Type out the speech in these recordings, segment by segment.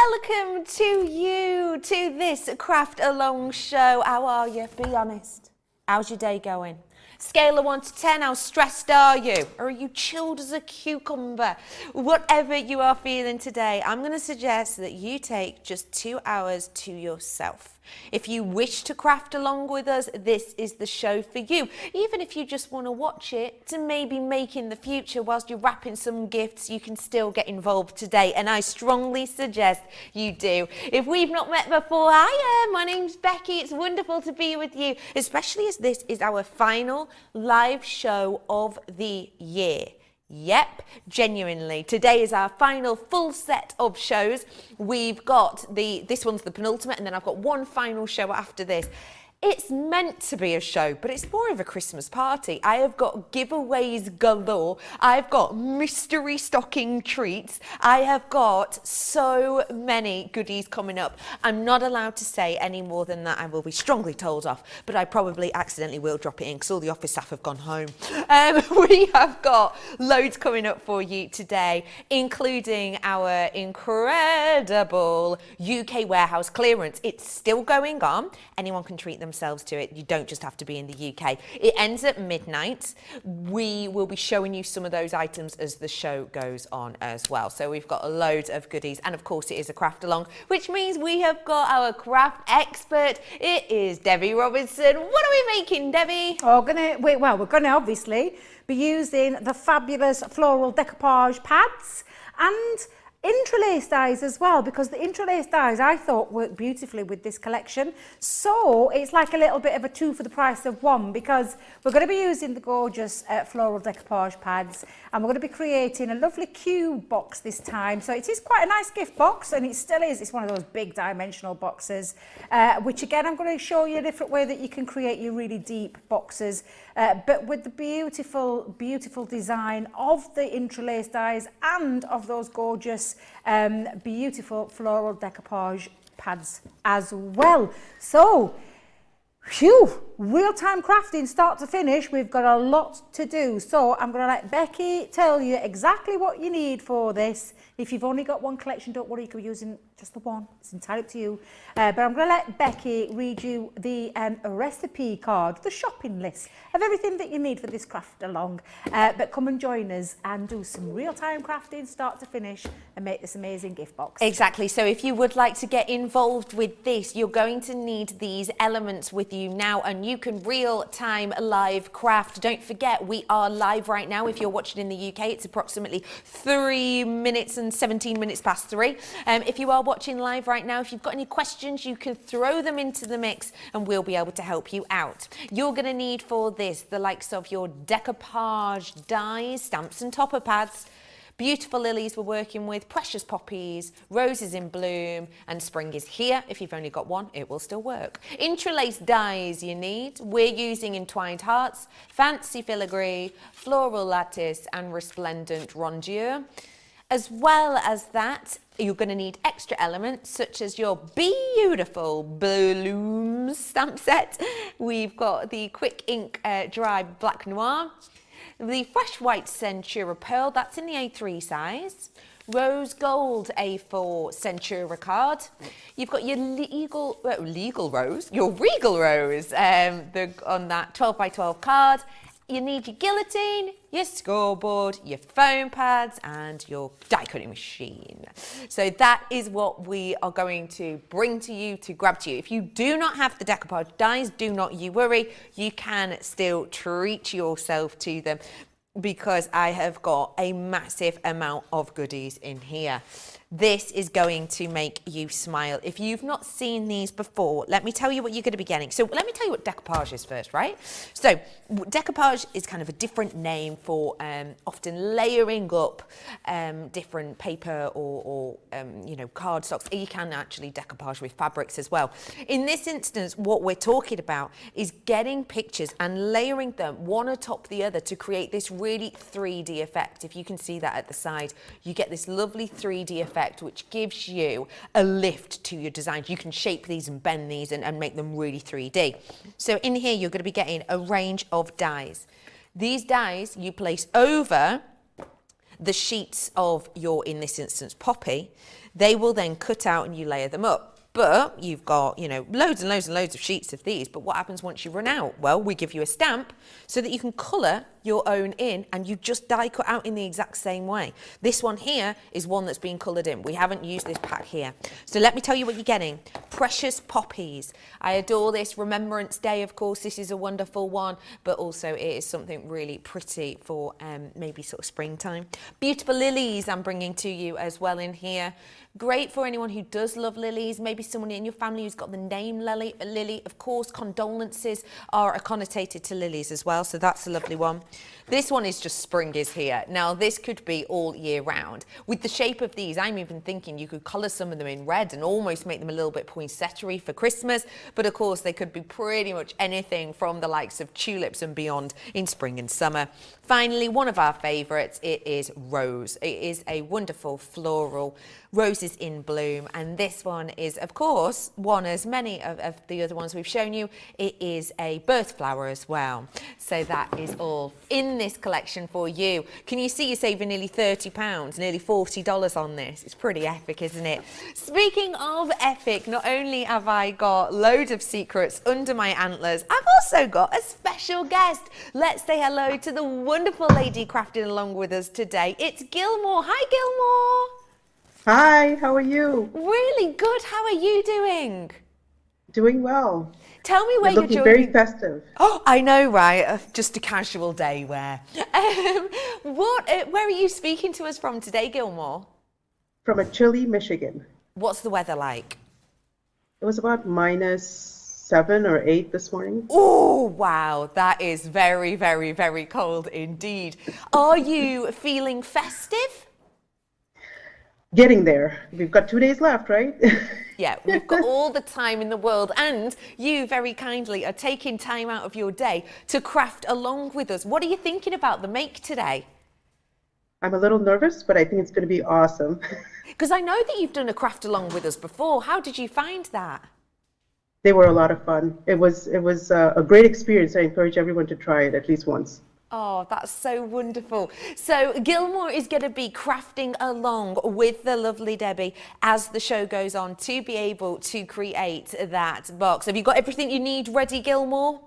welcome to you to this Craft Along show. How are you? Be honest. How's your day going? Scale of 1 to 10, how stressed are you? Or are you chilled as a cucumber? Whatever you are feeling today, I'm going to suggest that you take just 2 hours to yourself. If you wish to craft along with us, this is the show for you. Even if you just want to watch it to maybe make in the future whilst you're wrapping some gifts, you can still get involved today. And I strongly suggest you do. If we've not met before, hiya, my name's Becky. It's wonderful to be with you, especially as this is our final live show of the year. Yep, genuinely. Today is our final full set of shows. We've got this one's the penultimate, and then I've got one final show after this. It's meant to be a show, but it's more of a Christmas party. I have got giveaways galore. I've got mystery stocking treats. I have got so many goodies coming up. I'm not allowed to say any more than that. I will be strongly told off, but I probably accidentally will drop it in because all the office staff have gone home. We have got loads coming up for you today, including our incredible UK warehouse clearance. It's still going on. Anyone can treat themselves to it. You don't just have to be in the UK. It ends at midnight. We will be showing you some of those items as the show goes on as well. So we've got a load of goodies, and of course it is a craft along, which means we have got our craft expert. It is Debbie Robinson. What are we making, Debbie? We're going to obviously be using the fabulous floral decoupage pads and interlaced dies as well, because the interlaced dies I thought worked beautifully with this collection. So it's like a little bit of a 2 for the price of 1, because we're going to be using the gorgeous floral decoupage pads, and we're going to be creating a lovely cube box this time. So it is quite a nice gift box, and it still is. It's one of those big dimensional boxes, which again I'm going to show you a different way that you can create your really deep boxes, but with the beautiful design of the interlaced dies and of those gorgeous beautiful floral decoupage pads as well. So, phew, real-time crafting start to finish. We've got a lot to do. So I'm going to let Becky tell you exactly what you need for this. If you've only got one collection, don't worry, you could be using just the one. It's entirely up to you. But I'm going to let Becky read you the recipe card, the shopping list of everything that you need for this craft along. But come and join us and do some real-time crafting, start to finish, and make this amazing gift box. Exactly. So if you would like to get involved with this, you're going to need these elements with you now, and you can real-time live craft. Don't forget, we are live right now. If you're watching in the UK, it's approximately 3 minutes and 17 minutes past 3. If you are watching live right now, if you've got any questions, you can throw them into the mix and we'll be able to help you out. You're going to need for this the likes of your decoupage dies, stamps and topper pads, beautiful lilies we're working with, precious poppies, roses in bloom, and spring is here. If you've only got one, it will still work. Interlaced dies you need. We're using entwined hearts, fancy filigree, floral lattice, and resplendent rondure. As well as that, you're going to need extra elements such as your beautiful Blooms stamp set. We've got the quick ink dry black noir, the fresh white Centura pearl, that's in the A3 size, rose gold A4 Centura card. You've got your regal rose on that 12 by 12 card. You need your guillotine, your scoreboard, your foam pads, and your die cutting machine. So that is what we are going to bring to you, to grab to you. If you do not have the decoupage dies, do not you worry. You can still treat yourself to them, because I have got a massive amount of goodies in here. This is going to make you smile. If you've not seen these before, let me tell you what you're going to be getting. So let me tell you what decoupage is first, right? So decoupage is kind of a different name for often layering up different paper or cardstocks. You can actually decoupage with fabrics as well. In this instance, what we're talking about is getting pictures and layering them one atop the other to create this really 3D effect. If you can see that at the side, you get this lovely 3D effect, which gives you a lift to your designs. You can shape these and bend these and make them really 3D. So in here, you're going to be getting a range of dies. These dies you place over the sheets of your, in this instance, poppy, they will then cut out and you layer them up. But you've got, loads and loads and loads of sheets of these. But what happens once you run out? Well, we give you a stamp so that you can colour your own in, and you just die cut out in the exact same way. This one here is one that's been coloured in. We haven't used this pack here. So let me tell you what you're getting. Precious poppies. I adore this. Remembrance Day, of course, this is a wonderful one, but also it is something really pretty for maybe sort of springtime. Beautiful lilies I'm bringing to you as well in here. Great for anyone who does love lilies, maybe someone in your family who's got the name Lily. Of course, condolences are connotated to lilies as well, so that's a lovely one. This one is just spring is here. Now, this could be all year round. With the shape of these, I'm even thinking you could colour some of them in red and almost make them a little bit poinsettia-y for Christmas, but of course, they could be pretty much anything from the likes of tulips and beyond in spring and summer. Finally, one of our favourites, it is rose. It is a wonderful floral, roses in bloom, and this one is, of course, one as many of the other ones we've shown you. It is a birth flower as well. So that is all in this collection for you. Can you see you're saving nearly £30, nearly $40 on this? It's pretty epic, isn't it? Speaking of epic, not only have I got loads of secrets under my antlers, I've also got a special guest. Let's say hello to the wonderful lady crafting along with us today. It's Gilmour. Hi, Gilmour. Hi, how are you? Really good. How are you doing? Doing well. Tell me where you're looking joining. very festive. Oh, I know, right? Just a casual day wear. Where are you speaking to us from today, Gilmour? From a chilly Michigan. What's the weather like? It was about -7 or 8 this morning. Oh, wow. That is very, very, very cold indeed. Are you feeling festive? Getting there. We've got 2 days left, right? Yeah, we've got all the time in the world, and you very kindly are taking time out of your day to craft along with us. What are you thinking about the make today? I'm a little nervous, but I think it's going to be awesome. Because I know that you've done a craft along with us before. How did you find that? They were a lot of fun. It was a great experience. I encourage everyone to try it at least once. Oh, that's so wonderful. So Gilmour is going to be crafting along with the lovely Debbie as the show goes on to be able to create that box. Have you got everything you need ready, Gilmour?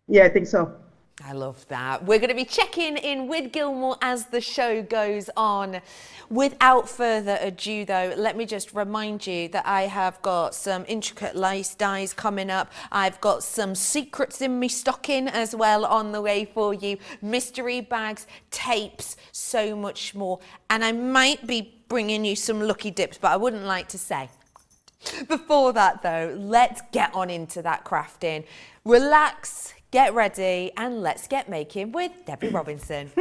Yeah, I think so. I love that. We're going to be checking in with Gilmour as the show goes on. Without further ado, though, let me just remind you that I have got some intricate lace dies coming up. I've got some secrets in me stocking as well on the way for you. Mystery bags, tapes, so much more. And I might be bringing you some lucky dips, but I wouldn't like to say. Before that, though, let's get on into that crafting. Relax. Get ready and let's get making with Debbie Robinson.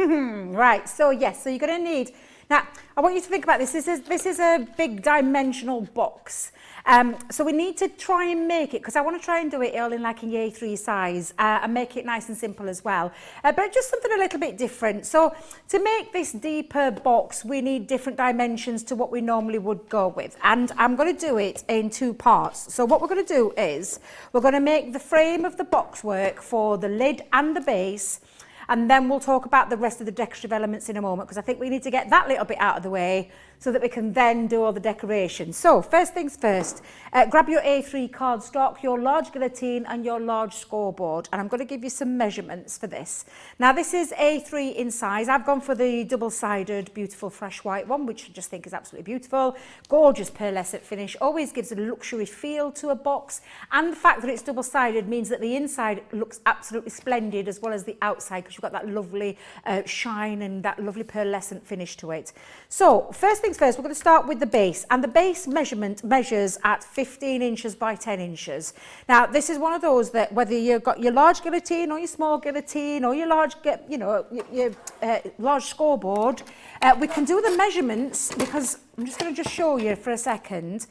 Right, so yes, so you're going to need, now I want you to think about this. This is a big dimensional box. So we need to try and make it, because I want to try and do it all in like an A3 size and make it nice and simple as well. But just something a little bit different. So to make this deeper box, we need different dimensions to what we normally would go with. And I'm going to do it in 2 parts. So what we're going to do is we're going to make the frame of the box work for the lid and the base. And then we'll talk about the rest of the decorative elements in a moment, because I think we need to get that little bit out of the way so that we can then do all the decorations. So first things first, grab your A3 cardstock, your large guillotine and your large scoreboard, and I'm going to give you some measurements for this. Now this is A3 in size. I've gone for the double-sided beautiful fresh white one, which I just think is absolutely beautiful. Gorgeous pearlescent finish, always gives a luxury feel to a box, and the fact that it's double-sided means that the inside looks absolutely splendid as well as the outside, because you've got that lovely shine and that lovely pearlescent finish to it. So first things first, we're going to start with the base, and the base measurement measures at 15 inches by 10 inches. Now this is one of those that whether you've got your large guillotine or your small guillotine or your large, your large scoreboard, we can do the measurements, because I'm just going to just show you for a second.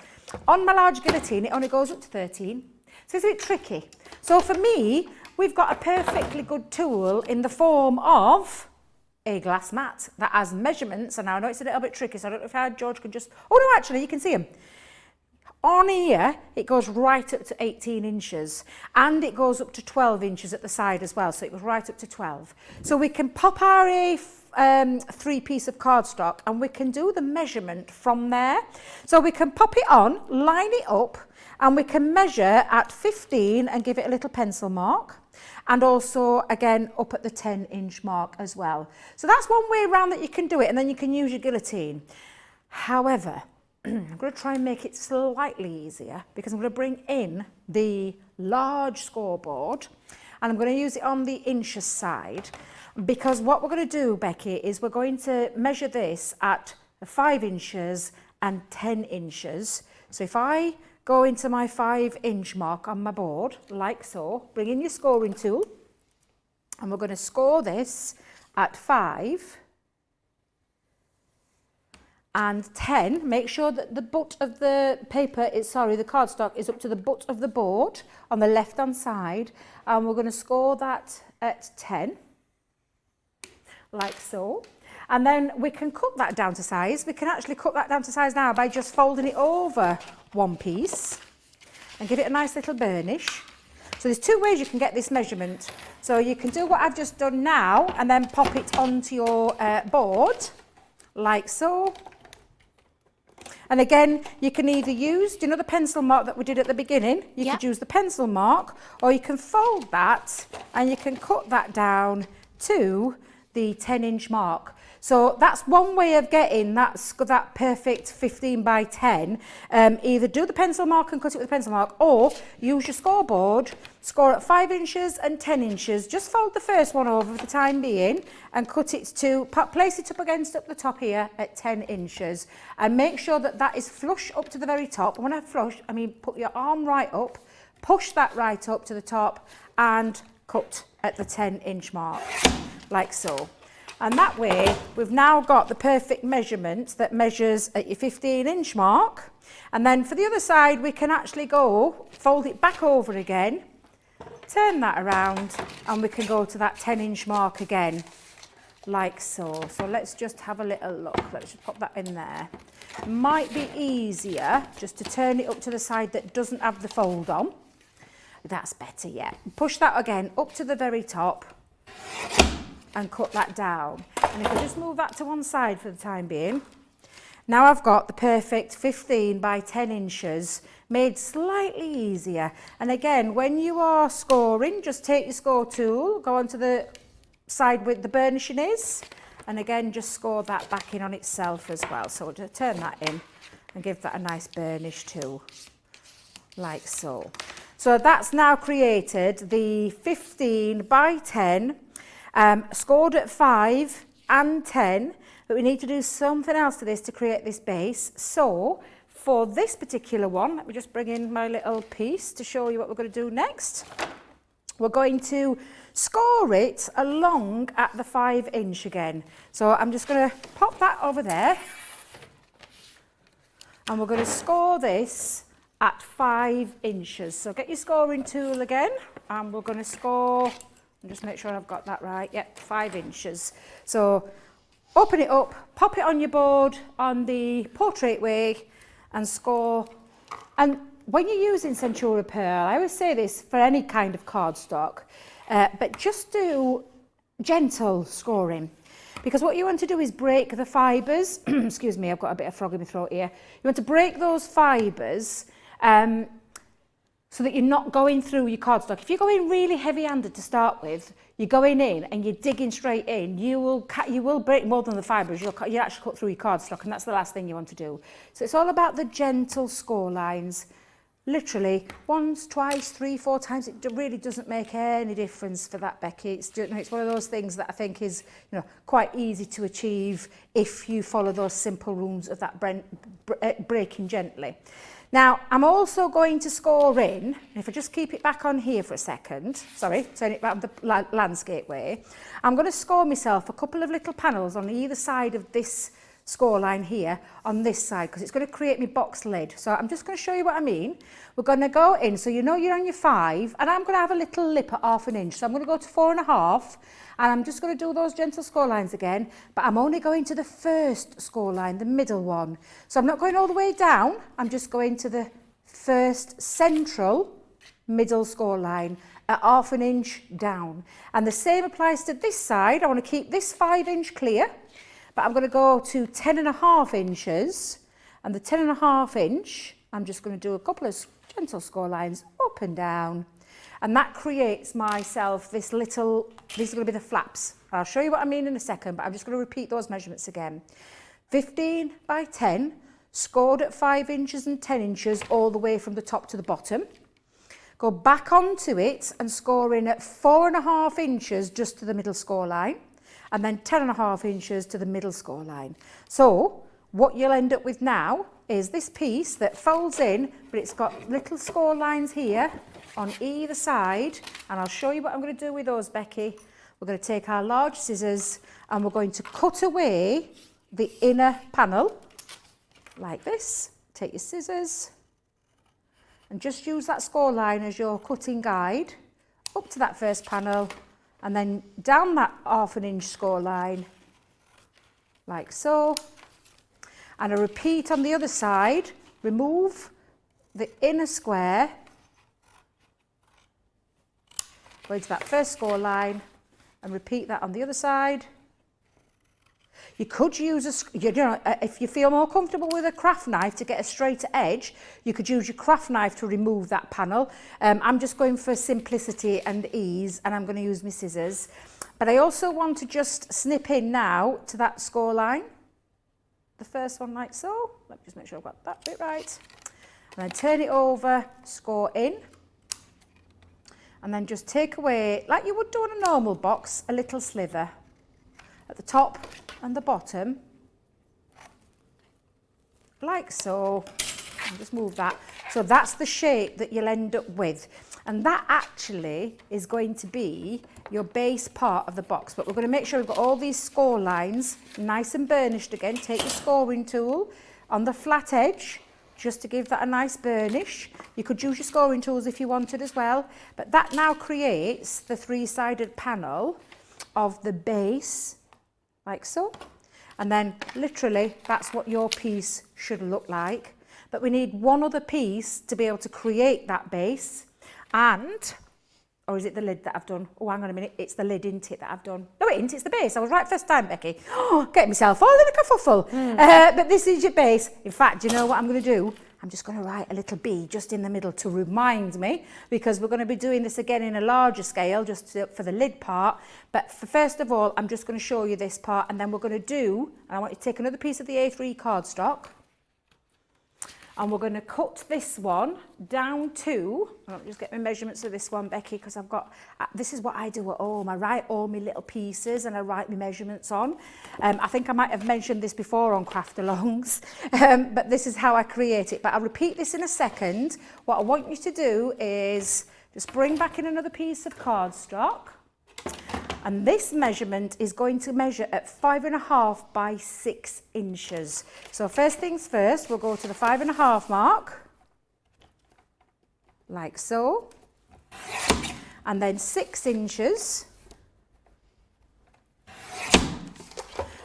On my large guillotine, it only goes up to 13, so it's a bit tricky. So for me, we've got a perfectly good tool in the form of a glass mat that has measurements, and I know it's a little bit tricky, so I don't know if George could just, oh no, actually you can see them. On here, it goes right up to 18 inches, and it goes up to 12 inches at the side as well, so it goes right up to 12. So we can pop our 3-piece of cardstock, and we can do the measurement from there. So we can pop it on, line it up, and we can measure at 15 and give it a little pencil mark. And also, again, up at the 10-inch mark as well. So that's one way around that you can do it, and then you can use your guillotine. However, I'm going to try and make it slightly easier, because I'm going to bring in the large scoreboard, and I'm going to use it on the inches side, because what we're going to do, Becky, is we're going to measure this at 5 inches and 10 inches. So if I go into my 5-inch mark on my board, like so, bring in your scoring tool, and we're going to score this at 5 and 10. Make sure that the butt of the paper is, the cardstock is up to the butt of the board on the left-hand side, and we're going to score that at 10, like so. And then we can cut that down to size. We can actually cut that down to size now by just folding it over one piece and give it a nice little burnish. So there's 2 ways you can get this measurement. So you can do what I've just done now and then pop it onto your board, like so. And again, you can either use, do you know the pencil mark that we did at the beginning? You could use the pencil mark, or you can fold that and you can cut that down to the 10-inch mark. So that's one way of getting that perfect 15 by 10. Either do the pencil mark and cut it with a pencil mark, or use your scoreboard, score at 5 inches and 10 inches. Just fold the first one over for the time being and cut it to, place it up against up the top here at 10 inches. And make sure that that is flush up to the very top. And when I flush, I mean put your arm right up, push that right up to the top and cut at the 10-inch mark, like so. And that way, we've now got the perfect measurement that measures at your 15-inch mark. And then for the other side, we can actually go, fold it back over again, turn that around, and we can go to that 10-inch mark again, like so. So let's just have a little look. Let's just pop that in there. Might be easier just to turn it up to the side that doesn't have the fold on. That's better, yeah. Push that again up to the very top and cut that down. And if I just move that to one side for the time being, now I've got the perfect 15 by 10 inches made slightly easier. And again, when you are scoring, just take your score tool, go onto the side with the burnishing is, and again, just score that back in on itself as well. So just turn that in and give that a nice burnish too, like so. So that's now created the 15 by 10, scored at 5 and 10, but we need to do something else to this to create this base. So for this particular one, let me just bring in my little piece to show you what we're going to do next. We're going to score it along at the 5-inch again. So I'm just going to pop that over there, and we're going to score this at 5 inches. So get your scoring tool again, and we're going to score, and just make sure I've got that right. Yep, 5 inches. So open it up, pop it on your board on the portrait way, and score. And when you're using Centura Pearl, I always say this for any kind of cardstock, but just do gentle scoring. Because what you want to do is break the fibres. Excuse me, I've got a bit of frog in my throat here. You want to break those fibres so that you're not going through your cardstock. If you're going really heavy-handed to start with, you're going in and you're digging straight in, you will break more than the fibres. You'll actually cut through your cardstock, and that's the last thing you want to do. So it's all about the gentle score lines. Literally once, twice, 3, 4 times. It really doesn't make any difference for that, Becky. It's one of those things that I think is, quite easy to achieve if you follow those simple rules of that breaking gently. Now, I'm also going to score in, if I just keep it back on here for a second, sorry, turn it back the landscape way, I'm going to score myself a couple of little panels on either side of this score line here on this side, because it's going to create me box lid. So I'm just going to show you what I mean. We're going to go in, so you're on your 5, and I'm going to have a little lip at 1/2 inch. So I'm going to go to 4.5, and I'm just going to do those gentle score lines again, but I'm only going to the first score line, the middle one. So I'm not going all the way down, I'm just going to the first central middle score line at 1/2 inch down. And the same applies to this side. I want to keep this 5 inch clear, but I'm going to go to 10.5 inches, and the 10.5 inch, I'm just going to do a couple of gentle score lines up and down. And that creates myself this little, these are going to be the flaps. I'll show you what I mean in a second, but I'm just going to repeat those measurements again. 15 by 10, scored at 5 inches and 10 inches all the way from the top to the bottom. Go back onto it and score in at 4.5 inches just to the middle score line, and then 10.5 inches to the middle score line. So what you'll end up with now is this piece that folds in, but it's got little score lines here on either side, and I'll show you what I'm going to do with those, Becky. We're going to take our large scissors and we're going to cut away the inner panel like this. Take your scissors and just use that score line as your cutting guide up to that first panel, and then down that 1/2 inch score line like so. And I repeat on the other side, remove the inner square, go into that first score line and repeat that on the other side. You could use if you feel more comfortable with a craft knife to get a straighter edge, you could use your craft knife to remove that panel. I'm just going for simplicity and ease, and I'm going to use my scissors. But I also want to just snip in now to that score line. The first one like so. Let me just make sure I've got that bit right. And then turn it over, score in. And then just take away, like you would do on a normal box, a little sliver at the top and the bottom, like so. I'll just move that. So that's the shape that you'll end up with. And that actually is going to be your base part of the box. But we're going to make sure we've got all these score lines nice and burnished again. Take your scoring tool on the flat edge, just to give that a nice burnish. You could use your scoring tools if you wanted as well, but that now creates the 3-sided panel of the base, like so. And then literally that's what your piece should look like. But we need one other piece to be able to create that base. And, or is it the lid that I've done? Oh, hang on a minute, it's the lid, isn't it, that I've done? No, it isn't, it's the base. I was right first time, Becky. Oh, getting myself all in a kerfuffle. But this is your base. In fact, do you know what I'm going to do? I'm just going to write a little B just in the middle to remind me, because we're going to be doing this again in a larger scale, just for the lid part. But first of all, I'm just going to show you this part, and then we're going to do, and I want you to take another piece of the A3 cardstock, and we're going to cut this one down to, I'll just get my measurements of this one, Becky, because I've got, this is what I do at home. I write all my little pieces and I write my measurements on. I think I might have mentioned this before on Craft Alongs, but this is how I create it. But I'll repeat this in a second. What I want you to do is just bring back in another piece of cardstock. And this measurement is going to measure at 5.5 by 6 inches. So first things first, we'll go to the 5.5 mark, like so. And then 6 inches.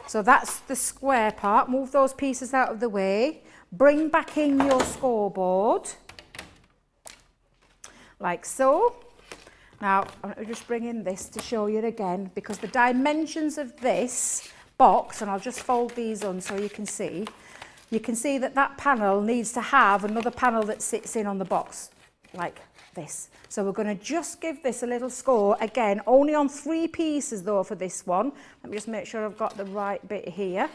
So that's the square part. Move those pieces out of the way. Bring back in your scoreboard, like so. Now, I'm going to just bring in this to show you again, because the dimensions of this box, and I'll just fold these on so you can see that that panel needs to have another panel that sits in on the box, like this. So we're going to just give this a little score, again, only on 3 pieces though for this one. Let me just make sure I've got the right bit here.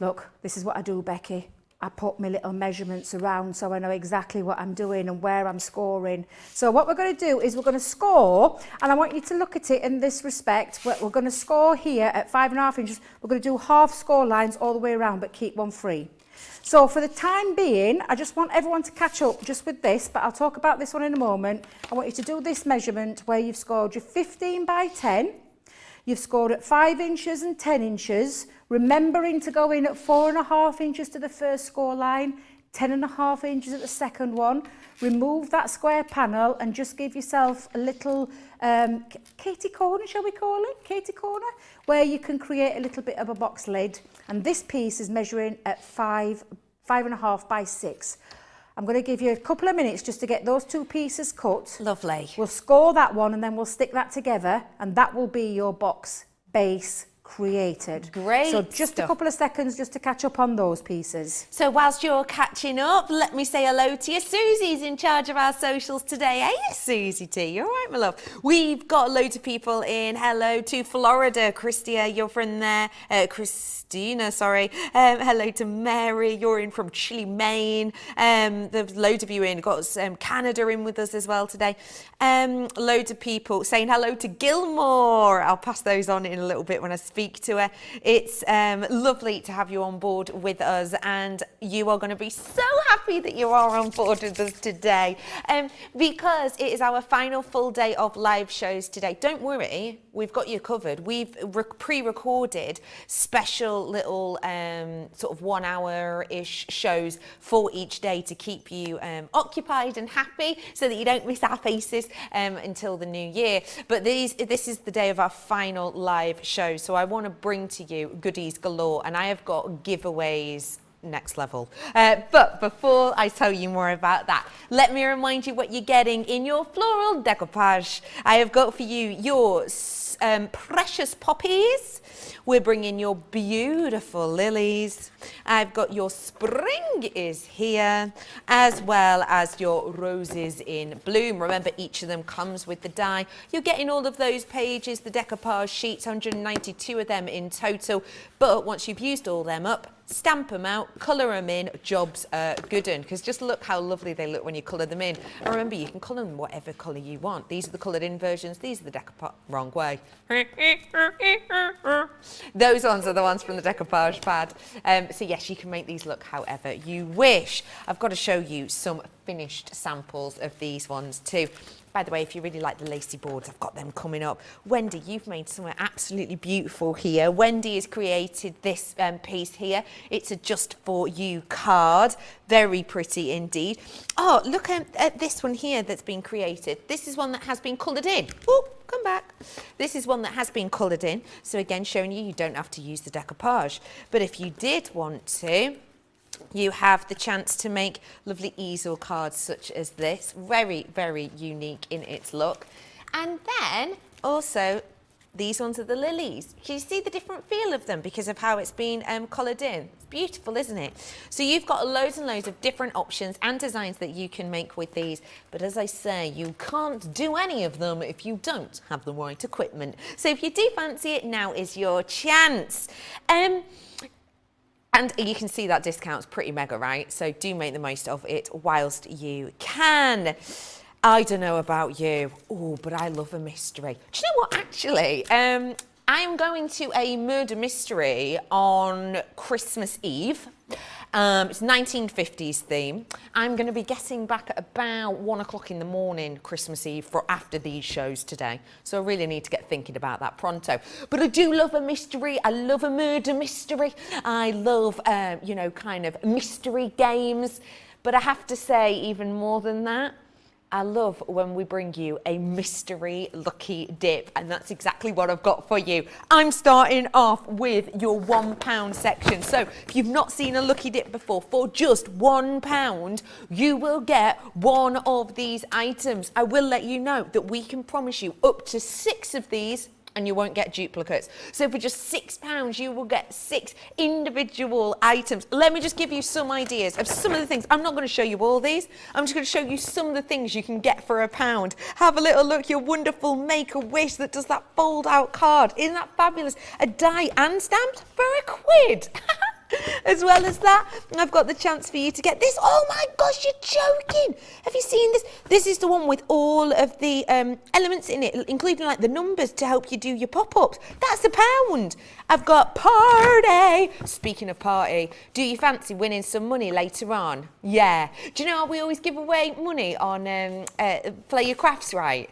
Look, this is what I do, Becky. I put my little measurements around so I know exactly what I'm doing and where I'm scoring. So what we're going to do is we're going to score, and I want you to look at it in this respect. We're going to score here at 5.5 inches. We're going to do half score lines all the way around, but keep one free. So for the time being, I just want everyone to catch up just with this, but I'll talk about this one in a moment. I want you to do this measurement where you've scored your 15 by 10. You've scored at 5 inches and 10 inches, remembering to go in at 4.5 inches to the first score line, 10.5 inches at the second one. Remove that square panel and just give yourself a little Katie corner, shall we call it? Katie corner, where you can create a little bit of a box lid. And this piece is measuring at 5.5 by 6. I'm going to give you a couple of minutes just to get those 2 pieces cut. Lovely. We'll score that one and then we'll stick that together, and that will be your box base created. Great So just stuff. a couple of seconds just to catch up on those pieces. So whilst you're catching up, let me say hello to you. Susie's in charge of our socials today. Hey, Susie T, you're right, my love. We've got loads of people in. Hello to Florida. Christia, you're from there. Christina, sorry. Hello to Mary, you're in from Chile, Maine. There's loads of you in. Got Canada in with us as well today. Loads of people saying hello to Gilmour. I'll pass those on in a little bit when I speak to her. It's lovely to have you on board with us, and you are going to be so happy that you are on board with us today, because it is our final full day of live shows today. Don't worry, we've got you covered. We've pre-recorded special little sort of 1 hour-ish shows for each day to keep you occupied and happy, so that you don't miss our faces until the new year. But this is the day of our final live show, so I want to bring to you goodies galore, and I have got giveaways next level. But before I tell you more about that, let me remind you what you're getting in your floral decoupage. I have got for you your precious poppies. We're bringing your beautiful lilies. I've got your spring is here, as well as your roses in bloom. Remember, each of them comes with the die. You're getting all of those pages, the decoupage sheets, 192 of them in total. But once you've used all them up, stamp them out, colour them in, jobs are good un, because just look how lovely they look when you colour them in. And remember, you can colour them whatever colour you want. These are the coloured in versions, these are the decoupage, wrong way. Those ones are the ones from the decoupage pad. So yes, you can make these look however you wish. I've got to show you some finished samples of these ones too. By the way, if you really like the lacy boards, I've got them coming up. Wendy, you've made something absolutely beautiful here. Wendy has created this piece here. It's a Just For You card. Very pretty indeed. Oh, look at this one here that's been created. This is one that has been coloured in. Oh, come back. This is one that has been coloured in. So again, showing you don't have to use the decoupage. But if you did want to, you have the chance to make lovely easel cards such as this. Very, very unique in its look. And then also, these ones are the lilies. Can you see the different feel of them because of how it's been coloured in? It's beautiful, isn't it? So you've got loads and loads of different options and designs that you can make with these. But as I say, you can't do any of them if you don't have the right equipment. So if you do fancy it, now is your chance. And you can see that discount's pretty mega, right? So do make the most of it whilst you can. I don't know about you, but I love a mystery. Do you know what, actually? I am going to a murder mystery on Christmas Eve. It's 1950s theme. I'm going to be getting back at about 1 o'clock in the morning Christmas Eve for after these shows today. So I really need to get thinking about that pronto. But I do love a mystery. I love a murder mystery. I love, you know, kind of mystery games. But I have to say, even more than that, I love when we bring you a mystery lucky dip, and that's exactly what I've got for you. I'm starting off with your £1 section. So if you've not seen a lucky dip before, for just £1, you will get one of these items. I will let you know that we can promise you up to 6 of these, and you won't get duplicates. So for just £6, you will get 6 individual items. Let me just give you some ideas of some of the things. I'm not going to show you all these. I'm just going to show you some of the things you can get for £1. Have a little look. Your wonderful Make-A-Wish that does that fold-out card. Isn't that fabulous? A die and stamped for £1. As well as that, I've got the chance for you to get this. Oh my gosh, you're joking. Have you seen this? This is the one with all of the elements in it, including like the numbers to help you do your pop-ups. That's £1. I've got party. Speaking of party, do you fancy winning some money later on? Yeah. Do you know how we always give away money on Play Your Crafts Right?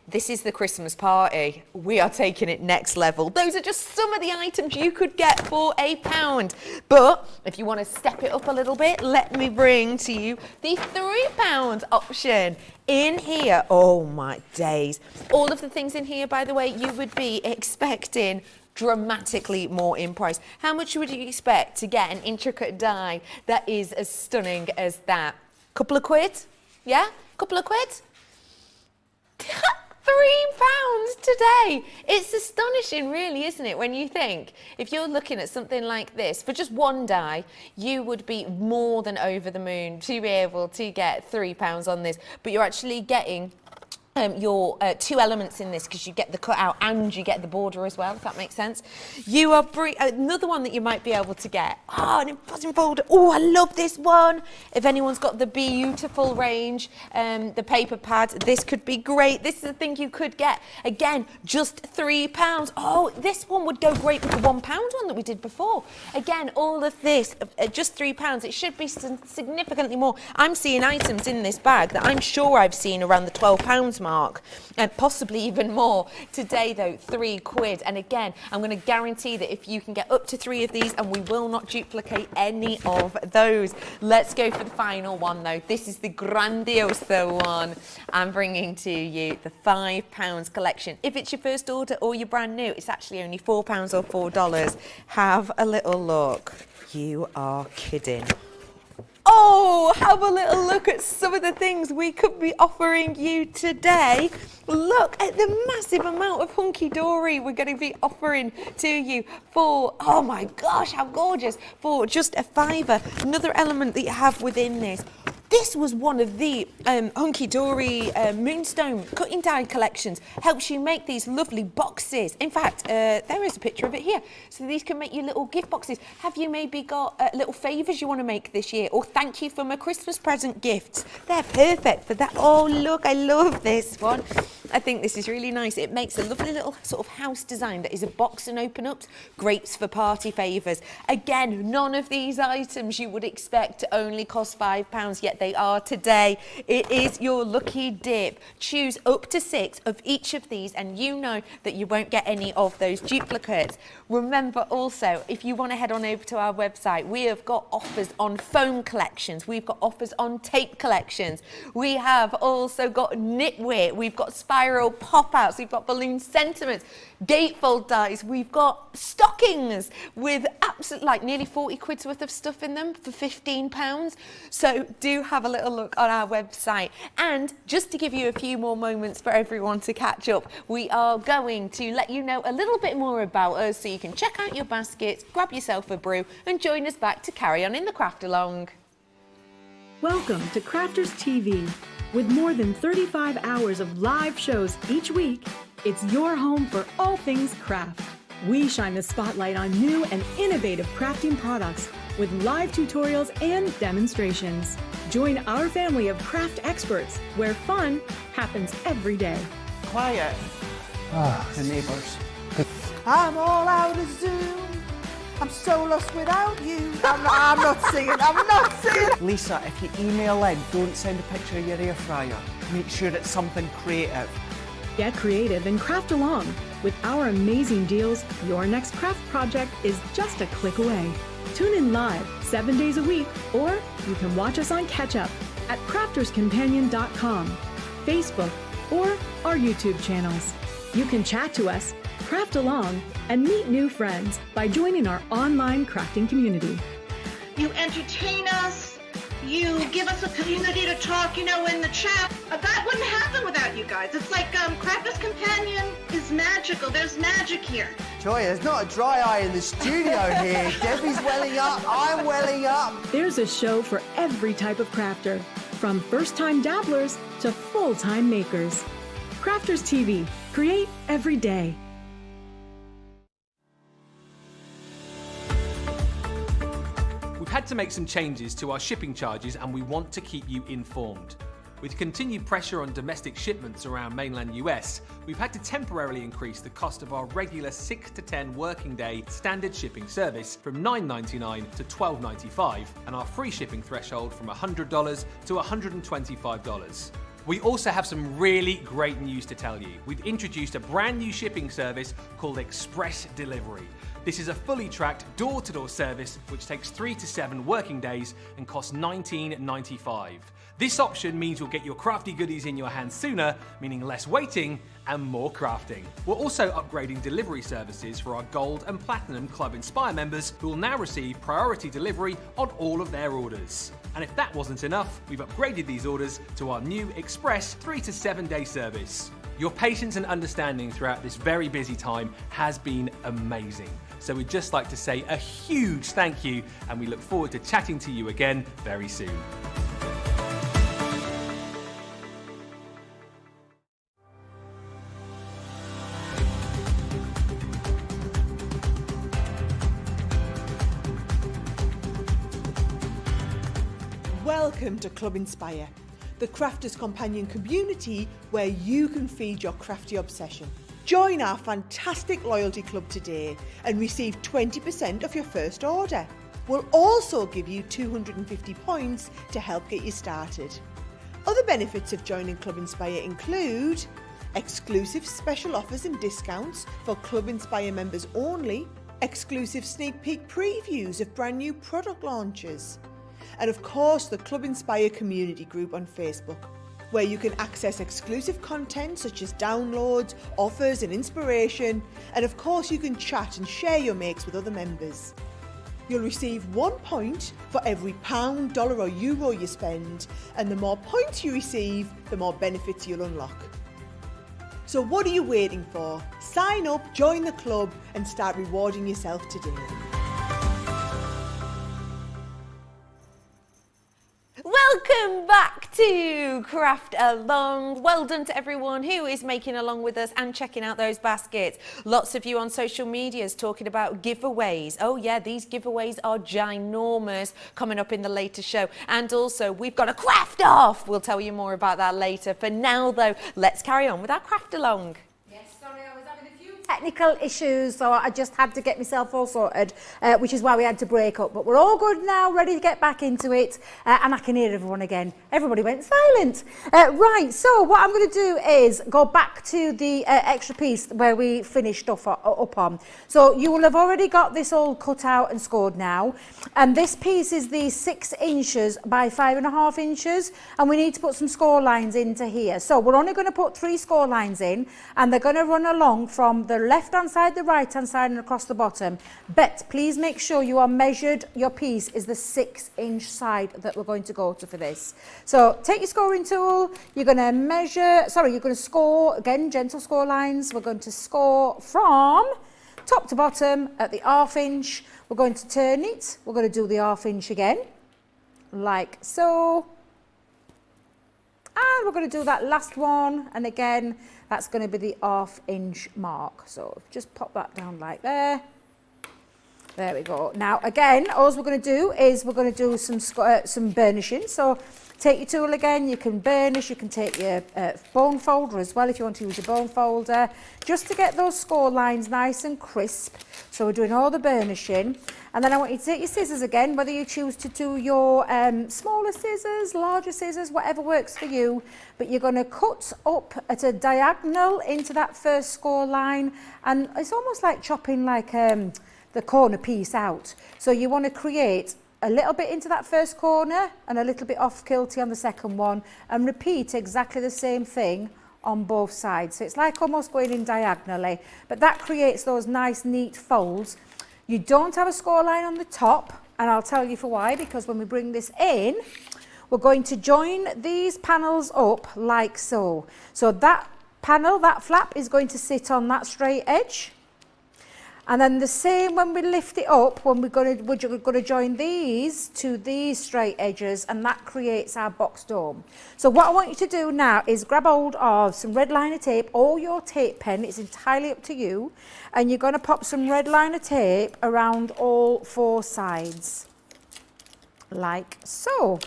This is the Christmas party. We are taking it next level. Those are just some of the items you could get for £1. But if you want to step it up a little bit, let me bring to you the £3 option. In here, oh my days. All of the things in here, by the way, you would be expecting dramatically more in price. How much would you expect to get an intricate die that is as stunning as that? Couple of quid? Yeah? Couple of quid? £3 today. It's astonishing, really, isn't it, when you think if you're looking at something like this for just one die, you would be more than over the moon to be able to get £3 on this, but you're actually getting your 2 elements in this, because you get the cutout and you get the border as well, if that makes sense. You are another one that you might be able to get. Oh, an embossing folder. Oh, I love this one. If anyone's got the beautiful range, the paper pad, this could be great. This is a thing you could get. Again, just £3. Oh, this one would go great with the £1 one that we did before. Again, all of this, just £3. It should be significantly more. I'm seeing items in this bag that I'm sure I've seen around the £12 mark, and possibly even more. Today though, £3. And again, I'm going to guarantee that if you can get up to 3 of these, and we will not duplicate any of those. Let's go for the final one though. This is the grandioso one. I'm bringing to you the £5 collection. If it's your first order or you're brand new, it's actually only £4 or $4. Have a little look. You are kidding. Oh, have a little look at some of the things we could be offering you today. Look at the massive amount of hunky-dory we're going to be offering to you for, oh my gosh, how gorgeous, for just a £5. Another element that you have within this. This was one of the hunky-dory moonstone cutting die collections. Helps you make these lovely boxes. In fact, there is a picture of it here. So these can make you little gift boxes. Have you maybe got little favours you want to make this year? Or thank you for my Christmas present gifts. They're perfect for that. Oh, look, I love this one. I think this is really nice. It makes a lovely little sort of house design that is a box and open ups. Great for party favours. Again, none of these items you would expect to only cost £5, yet they are today. It is your lucky dip. Choose up to 6 of each of these, and you know that you won't get any of those duplicates. Remember also, if you want to head on over to our website, we have got offers on foam collections. We've got offers on tape collections. We have also got knitwear. We've got spiral pop-outs. We've got balloon sentiments, gatefold dies. We've got stockings with absolutely like nearly 40 quid's worth of stuff in them for £15. So do have a little look on our website. And just to give you a few more moments for everyone to catch up, we are going to let you know a little bit more about us, so you can check out your baskets, grab yourself a brew, and join us back to carry on in the craft along. Welcome to Crafters TV. With more than 35 hours of live shows each week, it's your home for all things craft. We shine the spotlight on new and innovative crafting products with live tutorials and demonstrations. Join our family of craft experts where fun happens every day. Quiet. The neighbours. I'm all out of Zoom. I'm so lost without you. I'm not singing. I'm not singing. Lisa, if you email in, don't send a picture of your air fryer. Make sure it's something creative. Get creative and craft along. With our amazing deals, your next craft project is just a click away. Tune in live 7 days a week, or you can watch us on Catch Up at crafterscompanion.com, Facebook, or our YouTube channels. You can chat to us, craft along, and meet new friends by joining our online crafting community. You entertain us, you give us a community to talk, in the chat. That wouldn't happen without you guys. It's like Crafters Companion is magical. There's magic here. Joy, there's not a dry eye in the studio here. Debbie's welling up, I'm welling up. There's a show for every type of crafter, from first-time dabblers to full-time makers. Crafters TV. Create every day. We've had to make some changes to our shipping charges, and we want to keep you informed. With continued pressure on domestic shipments around mainland US, we've had to temporarily increase the cost of our regular 6 to 10 working day standard shipping service from $9.99 to $12.95, and our free shipping threshold from $100 to $125. We also have some really great news to tell you. We've introduced a brand new shipping service called Express Delivery. This is a fully tracked door-to-door service which takes 3 to 7 working days and costs $19.95. This option means you'll get your crafty goodies in your hands sooner, meaning less waiting and more crafting. We're also upgrading delivery services for our Gold and Platinum Club Inspire members who will now receive priority delivery on all of their orders. And if that wasn't enough, we've upgraded these orders to our new Express 3 to 7 day service. Your patience and understanding throughout this very busy time has been amazing. So we'd just like to say a huge thank you, and we look forward to chatting to you again very soon. Welcome to Club Inspire, the crafters' companion community where you can feed your crafty obsession. Join our fantastic loyalty club today and receive 20% of your first order. We'll also give you 250 points to help get you started. Other benefits of joining Club Inspire include exclusive special offers and discounts for Club Inspire members only, exclusive sneak peek previews of brand new product launches, and of course the Club Inspire community group on Facebook, where you can access exclusive content such as downloads, offers and inspiration, and of course you can chat and share your makes with other members. You'll receive 1 point for every £1, dollar or euro you spend, and the more points you receive, the more benefits you'll unlock. So what are you waiting for? Sign up, join the club and start rewarding yourself today. Welcome back to Craft Along. Well done to everyone who is making along with us and checking out those baskets. Lots of you on social medias talking about giveaways. Oh yeah, these giveaways are ginormous, coming up in the later show. And also we've got a craft off. We'll tell you more about that later. For now though, let's carry on with our Craft Along. Technical issues, so I just had to get myself all sorted, which is why we had to break up. But we're all good now, ready to get back into it, and I can hear everyone again. Everybody went silent. Right, so what I'm going to do is go back to the extra piece where we finished up on. So you will have already got this all cut out and scored now, and this piece is the 6 inches by 5.5 inches, and we need to put some score lines into here. So we're only going to put 3 score lines in, and they're going to run along from the left hand side, the right hand side and across the bottom. But please make sure you are measured, your piece is the 6-inch side that we're going to go to for this. So take your scoring tool, you're going to measure, you're going to score, again gentle score lines. We're going to score from top to bottom at the 1/2 inch. We're going to turn it, we're going to do the 1/2 inch again, like so. And we're going to do that last one, and again that's going to be the 1/2 inch mark. So just pop that down like there. There we go. Now again, all we're going to do is we're going to do some burnishing. So take your tool again, you can burnish, you can take your bone folder as well if you want to use your bone folder, just to get those score lines nice and crisp. So we're doing all the burnishing. And then I want you to take your scissors again, whether you choose to do your smaller scissors, larger scissors, whatever works for you. But you're going to cut up at a diagonal into that first score line. And it's almost like chopping like the corner piece out. So you want to create a little bit into that first corner and a little bit off kilty on the second one, and repeat exactly the same thing on both sides. So it's like almost going in diagonally, but that creates those nice neat folds. You don't have a score line on the top, and I'll tell you for why, because when we bring this in, we're going to join these panels up like so. So that panel, that flap is going to sit on that straight edge. And then the same when we lift it up, when we're going to join these to these straight edges, and that creates our box dome. So what I want you to do now is grab hold of some red liner tape or your tape pen, it's entirely up to you, and you're going to pop some red liner tape around all 4 sides, like so.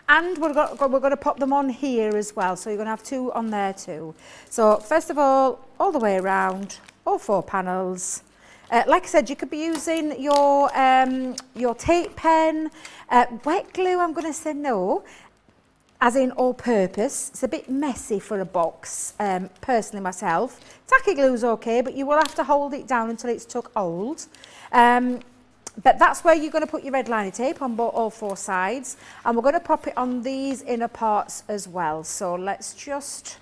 And we're going to pop them on here as well, so you're going to have 2 on there too. So first of all the way around, all 4 panels. Like I said, you could be using your tape pen, wet glue, I'm going to say no. as in all-purpose. It's a bit messy for a box, personally myself. Tacky glue's okay, but you will have to hold it down until it's took hold. But that's where you're going to put your red liner tape on all 4 sides, and we're going to pop it on these inner parts as well. So let's just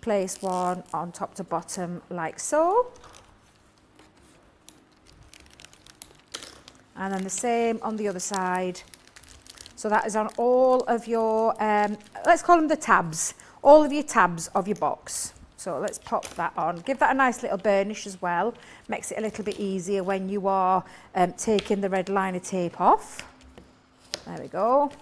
place one on top to bottom like so. And then the same on the other side. So that is on all of your, let's call them the tabs, all of your tabs of your box. So let's pop that on. Give that a nice little burnish as well. Makes it a little bit easier when you are taking the red liner tape off. There we go.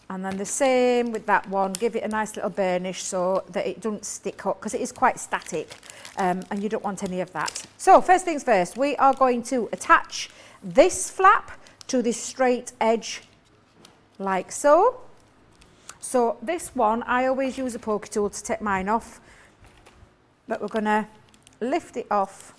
And then the same with that one. Give it a nice little burnish so that it doesn't stick up, because it is quite static and you don't want any of that. So first things first, we are going to attach this flap to this straight edge like so. So this one, I always use a poker tool to take mine off, but we're going to lift it off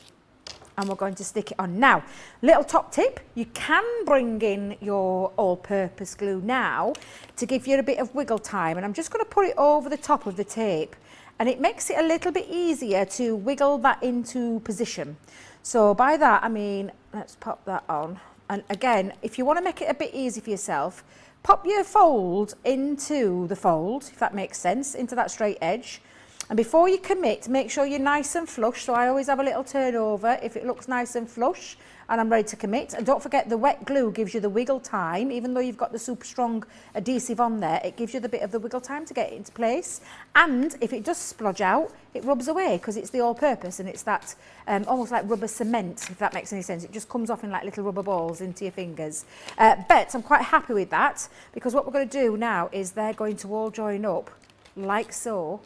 and we're going to stick it on. Now, little top tip, you can bring in your all-purpose glue now to give you a bit of wiggle time, and I'm just going to put it over the top of the tape, and it makes it a little bit easier to wiggle that into position. So by that I mean, let's pop that on, and again, if you want to make it a bit easy for yourself, pop your fold into the fold, if that makes sense, into that straight edge. And before you commit, make sure you're nice and flush. So I always have a little turnover if it looks nice and flush and I'm ready to commit. And don't forget, the wet glue gives you the wiggle time. Even though you've got the super strong adhesive on there, it gives you the bit of the wiggle time to get it into place. And if it does splodge out, it rubs away because it's the all-purpose, and it's that almost like rubber cement, if that makes any sense. It just comes off in like little rubber balls into your fingers. But I'm quite happy with that, because what we're going to do now is they're going to all join up like so.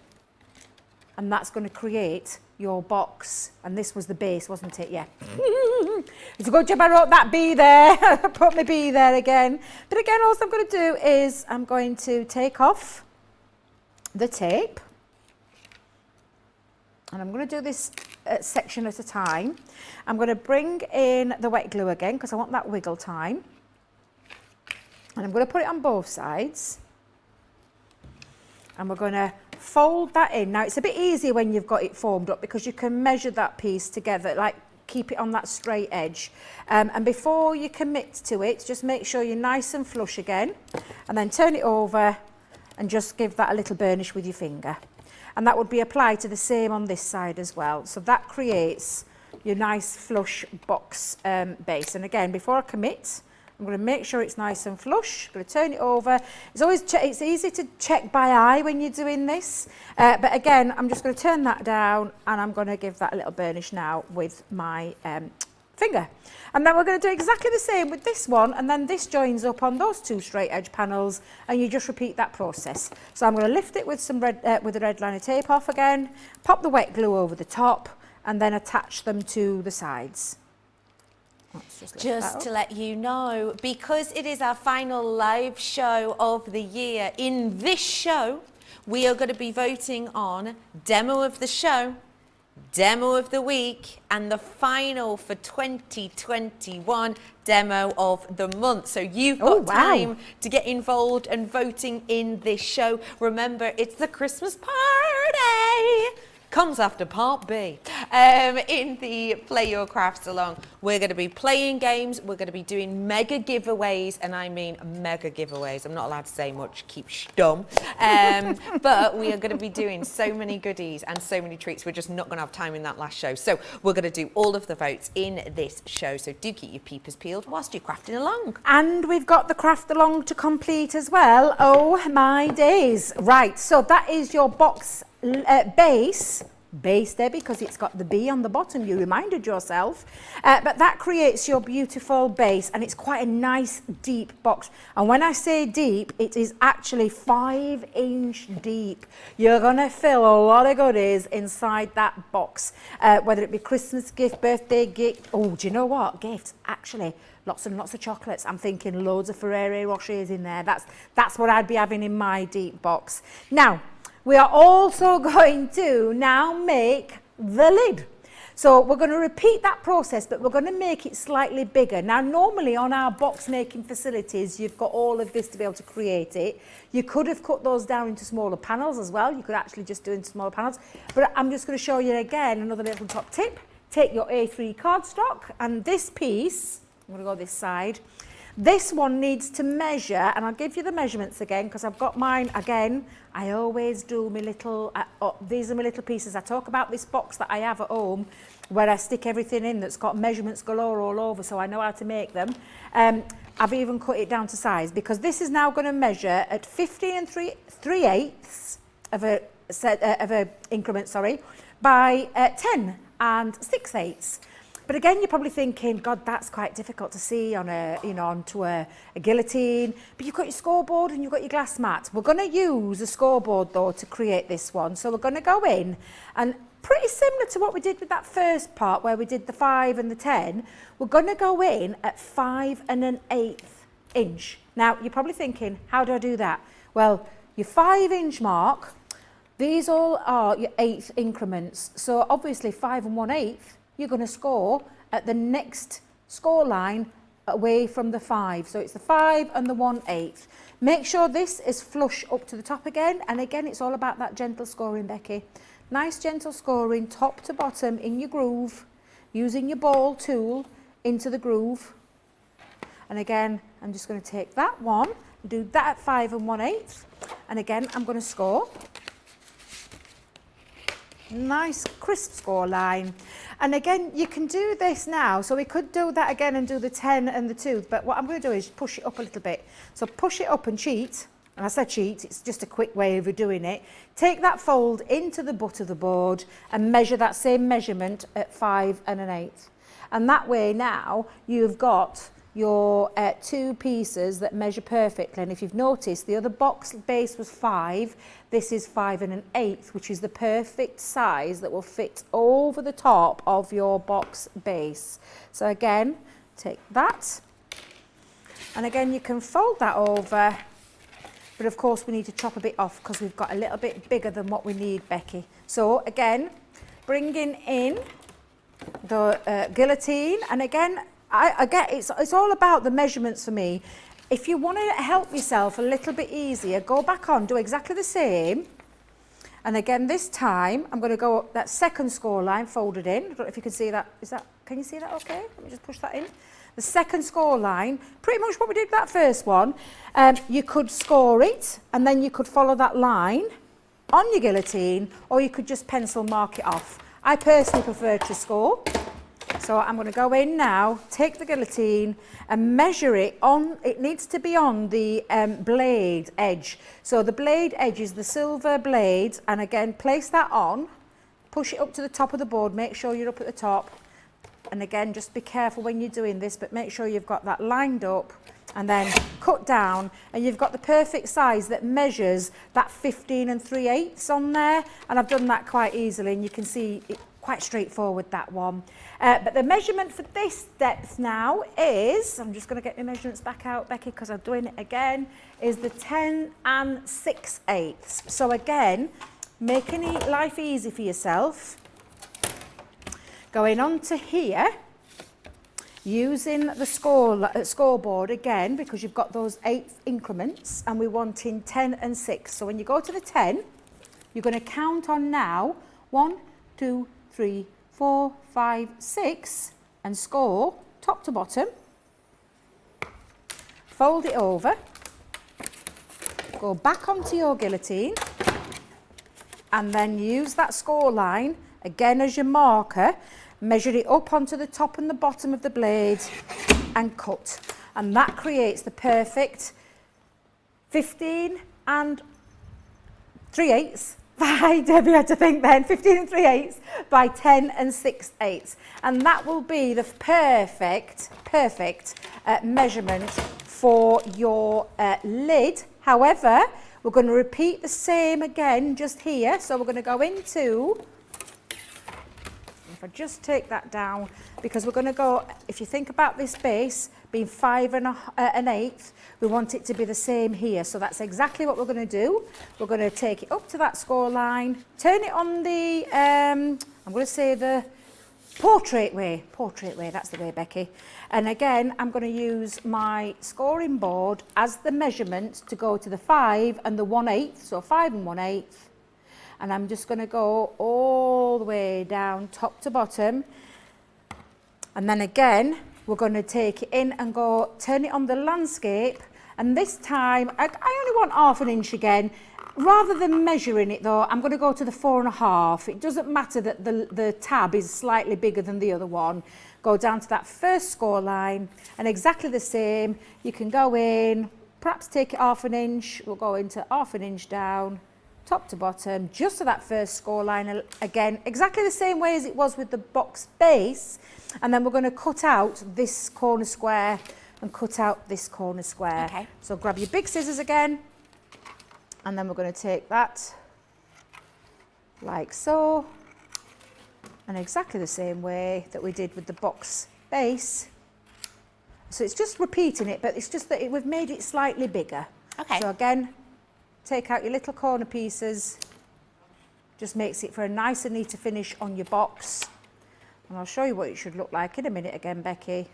And that's going to create your box. And this was the base, wasn't it? Yeah. It's a good job I wrote that B there. Put my B there again. But again, all I'm going to do is I'm going to take off the tape. And I'm going to do this section at a time. I'm going to bring in the wet glue again, because I want that wiggle time. And I'm going to put it on both sides. And we're going to fold that in. Now, it's a bit easier when you've got it formed up, because you can measure that piece together, like keep it on that straight edge. And before you commit to it, just make sure you're nice and flush again, and then turn it over and just give that a little burnish with your finger. And that would be applied to the same on this side as well. So that creates your nice flush box base. And again, before I commit, I'm going to make sure it's nice and flush. I'm going to turn it over. It's easy to check by eye when you're doing this. But again, I'm just going to turn that down, and I'm going to give that a little burnish now with my finger. And then we're going to do exactly the same with this one, and then this joins up on those 2 straight edge panels, and you just repeat that process. So I'm going to lift it with some with the red liner tape off again, pop the wet glue over the top, and then attach them to the sides. Just to let you know, because it is our final live show of the year, in this show, we are going to be voting on Demo of the Show, Demo of the Week, and the final for 2021 Demo of the Month. So you've got time to get involved and voting in this show. Remember, it's the Christmas party. Comes after part B. In the Play Your Crafts Along, we're going to be playing games, we're going to be doing mega giveaways, and I mean mega giveaways. I'm not allowed to say much, keep stum. But we are going to be doing so many goodies and so many treats. We're just not going to have time in that last show. So we're going to do all of the votes in this show. So do keep your peepers peeled whilst you're crafting along. And we've got the craft along to complete as well. Oh my days. Right, so that is your box base there, because it's got the B on the bottom, you reminded yourself, but that creates your beautiful base, and it's quite a nice deep box. And when I say deep, it is actually 5-inch deep. You're gonna fill a lot of goodies inside that box, whether it be Christmas gift, birthday gift. Oh, do you know what, gifts, actually lots and lots of chocolates. I'm thinking loads of Ferrero Rochers in there. That's what I'd be having in my deep box. Now, we are also going to now make the lid. So we're going to repeat that process, but we're going to make it slightly bigger. Now, normally on our box making facilities, you've got all of this to be able to create it. You could have cut those down into smaller panels as well. You could actually just do it into smaller panels. But I'm just going to show you again another little top tip. Take your A3 cardstock, and this piece, I'm going to go this side. This one needs to measure, and I'll give you the measurements again because I've got mine again. I always do my little, these are my little pieces. I talk about this box that I have at home where I stick everything in that's got measurements galore all over, so I know how to make them. I've even cut it down to size because this is now going to measure at 15 3/8 of a increment, sorry, by 10 6/8. But again, you're probably thinking, God, that's quite difficult to see on onto a guillotine. But you've got your scoreboard and you've got your glass mat. We're going to use a scoreboard though to create this one. So we're going to go in, and pretty similar to what we did with that first part where we did the 5 and the 10, we're going to go in at 5 1/8 inch. Now, you're probably thinking, how do I do that? Well, your 5-inch mark, these all are your 1/8 increments. So obviously 5 1/8, you're going to score at the next score line away from the 5. So it's the 5 and the 1/8. Make sure this is flush up to the top again. And again, it's all about that gentle scoring, Becky. Nice gentle scoring, top to bottom in your groove, using your ball tool into the groove. And again, I'm just going to take that one, and do that at 5 1/8. And again, I'm going to score. Nice crisp score line. And again, you can do this now. So we could do that again and do the 10 and the 2. But what I'm going to do is push it up a little bit. So push it up and cheat. And I said cheat, it's just a quick way of doing it. Take that fold into the butt of the board and measure that same measurement at 5 1/8. And that way now you've got your 2 pieces that measure perfectly. And if you've noticed, the other box base was 5. This is 5 1/8, which is the perfect size that will fit over the top of your box base. So again, take that. And again, you can fold that over. But of course, we need to chop a bit off because we've got a little bit bigger than what we need, Becky. So again, bringing in the guillotine. And again, I get it's all about the measurements for me. If you want to help yourself a little bit easier, go back on, do exactly the same. And again, this time, I'm going to go that second score line folded in. I don't know if you can see that. Can you see that okay? Let me just push that in. The second score line, pretty much what we did with that first one. You could score it, and then you could follow that line on your guillotine, or you could just pencil mark it off. I personally prefer to score. So I'm going to go in now, take the guillotine and measure it on, it needs to be on the blade edge. So the blade edge is the silver blade, and again, place that on, push it up to the top of the board, make sure you're up at the top. And again, just be careful when you're doing this, but make sure you've got that lined up and then cut down, and you've got the perfect size that measures that 15 3/8 on there. And I've done that quite easily, and you can see it quite straightforward, that one. But the measurement for this depth now is, I'm just going to get my measurements back out, Becky, because I'm doing it again, is the 10 6/8. So again, making life easy for yourself. Going on to here, using the scoreboard again, because you've got those 8 increments, and we're wanting 10 and 6. So when you go to the 10, you're going to count on now 1, 2, 3, 4, 5, 6, and score top to bottom. Fold it over. Go back onto your guillotine, and then use that score line again as your marker. Measure it up onto the top and the bottom of the blade and cut. And that creates the perfect 15 3/8. Debbie had to think then, 15 3/8 by 10 6/8. And that will be the perfect measurement for your lid. However, we're going to repeat the same again just here. So we're going to go into, if I just take that down, because we're going to go, if you think about this base being 5 1/8, we want it to be the same here. So that's exactly what we're going to do. We're going to take it up to that score line, turn it on the, I'm going to say the portrait way, that's the way, Becky. And again, I'm going to use my scoring board as the measurement to go to the 5 and the 1/8, so 5 and 1/8. And I'm just going to go all the way down top to bottom. And then again, we're going to take it in and go turn it on the landscape. And this time, I only want 1/2 inch again. Rather than measuring it though, I'm going to go to the 4.5. It doesn't matter that the tab is slightly bigger than the other one. Go down to that first score line and exactly the same. You can go in, perhaps take it 1/2 inch. We'll go into 1/2 inch down, top to bottom, just to that first score line. Again, exactly the same way as it was with the box base. And then we're going to cut out this corner square and cut out this corner square. Okay. So grab your big scissors again. And then we're going to take that like so, and exactly the same way that we did with the box base. So it's just repeating it, but it's just that we've made it slightly bigger. Okay. So again, take out your little corner pieces, just makes it for a nice and neater finish on your box. And I'll show you what it should look like in a minute again, Becky.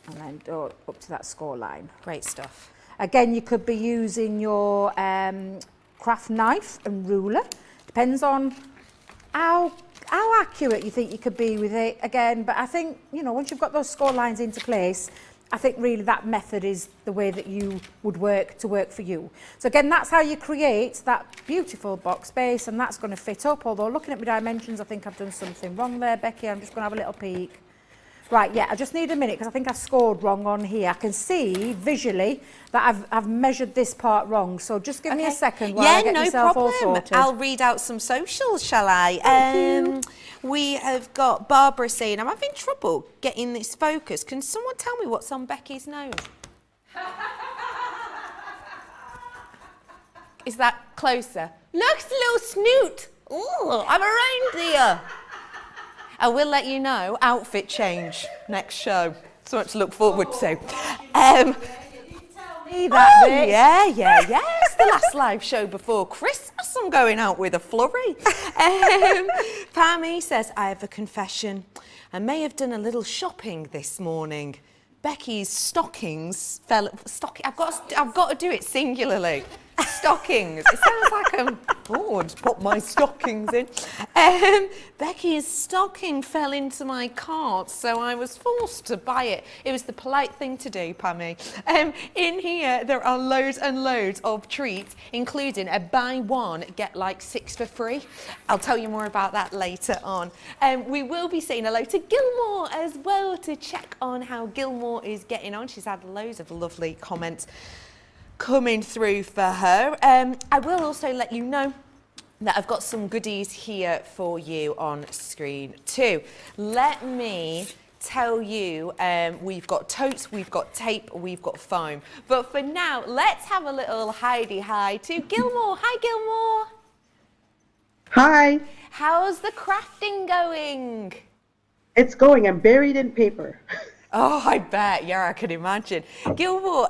And then go up to that score line. Great stuff. Again, you could be using your craft knife and ruler. Depends on how accurate you think you could be with it. Again, but I think, you know, once you've got those score lines into place, I think really that method is the way that you would work to work for you. So again, that's how you create that beautiful box base, and that's going to fit up. Although looking at my dimensions, I think I've done something wrong there, Becky. I'm just going to have a little peek. Right, yeah, I just need a minute because I think I've scored wrong on here. I can see visually that I've measured this part wrong. So just give me a second while I get myself all sorted. I'll read out some socials, shall I? Thank you. We have got Barbara saying, I'm having trouble getting this focus. Can someone tell me what's on Becky's nose? Is that closer? Look, it's a little snoot. Oh, I'm a reindeer. I will let you know, outfit change next show. So much to look forward to. It's the last live show before Christmas. I'm going out with a flurry. Pammy says, I have a confession. I may have done a little shopping this morning. Becky's stockings fell. I've got to do it singularly. Stockings. It sounds like I'm bored to put my stockings in. Becky's stocking fell into my cart, so I was forced to buy it. It was the polite thing to do, Pammy. In here, there are loads and loads of treats, including a buy one, get like 6 for free. I'll tell you more about that later on. We will be saying hello to Gilmour as well to check on how Gilmour is getting on. She's had loads of lovely comments coming through for her. I will also let you know that I've got some goodies here for you on screen too. Let me tell you, we've got totes, we've got tape, we've got foam. But for now, let's have a little hidey hi to Gilmour. Hi, Gilmour. Hi. How's the crafting going? It's going. I'm buried in paper. Oh, I bet. Yeah, I can imagine. Gilmour,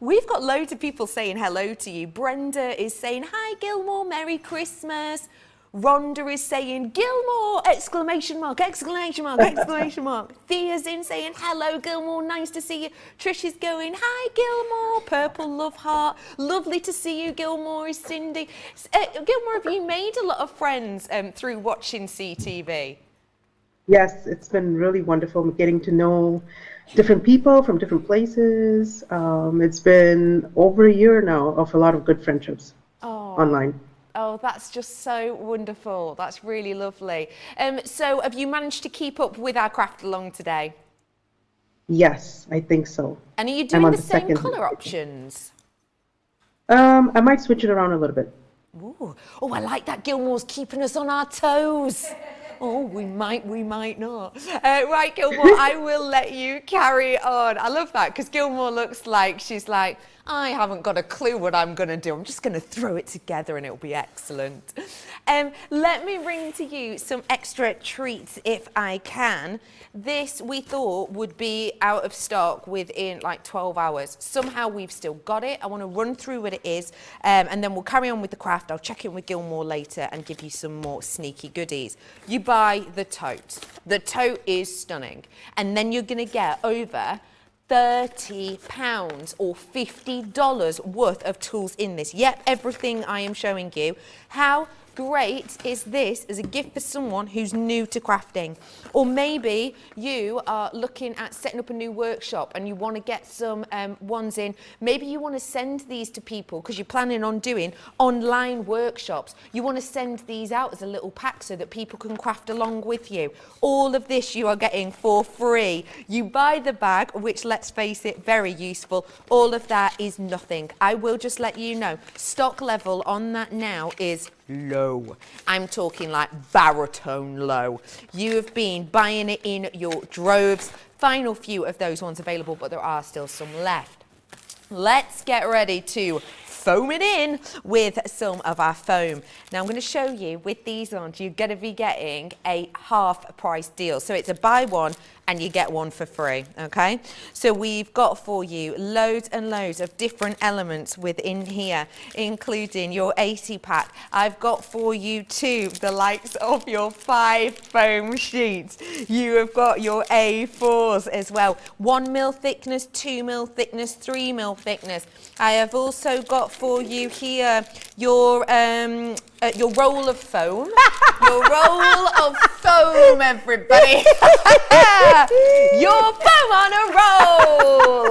we've got loads of people saying hello to you. Brenda is saying, hi, Gilmour, Merry Christmas. Rhonda is saying, Gilmour, exclamation mark, exclamation mark, exclamation mark. Thea's in saying, hello, Gilmour, nice to see you. Trish is going, hi, Gilmour, purple love heart. Lovely to see you, Gilmour, is Cindy. Gilmour, have you made a lot of friends through watching CTV? Yes, it's been really wonderful getting to know different people from different places. It's been over a year now of a lot of good friendships online. Oh, that's just so wonderful. That's really lovely. So have you managed to keep up with our craft along today? Yes, I think so. And are you doing the same colour options? I might switch it around a little bit. Ooh. Oh, I like that. Gilmour's keeping us on our toes. Oh, we might not. Right, Gilmour, I will let you carry on. I love that because Gilmour looks like she's like, I haven't got a clue what I'm going to do. I'm just going to throw it together and it'll be excellent. Let me bring to you some extra treats if I can. This we thought would be out of stock within like 12 hours. Somehow we've still got it. I want to run through what it is and then we'll carry on with the craft. I'll check in with Gilmour later and give you some more sneaky goodies. You buy the tote. The tote is stunning. And then you're going to get over £30 or $50 worth of tools in this. Yep, everything I am showing you. How great is this as a gift for someone who's new to crafting? Or maybe you are looking at setting up a new workshop and you want to get some ones in. Maybe you want to send these to people because you're planning on doing online workshops. You want to send these out as a little pack so that people can craft along with you. All of this you are getting for free. You buy the bag, which, let's face it, very useful. All of that is nothing. I will just let you know, stock level on that now is low. I'm talking like baritone low. You have been buying it in your droves. Final few of those ones available, but there are still some left. Let's get ready to foam it in with some of our foam. Now I'm going to show you with these on, you're going to be getting a half price deal. So it's a buy one and you get one for free, okay? So we've got for you loads and loads of different elements within here, including your 80 pack. I've got for you too the likes of your 5 foam sheets. You have got your A4s as well. 1 mil thickness, 2 mil thickness, 3 mil thickness. I have also got for you here your roll of foam. Your roll of foam, everybody. Your foam on a roll.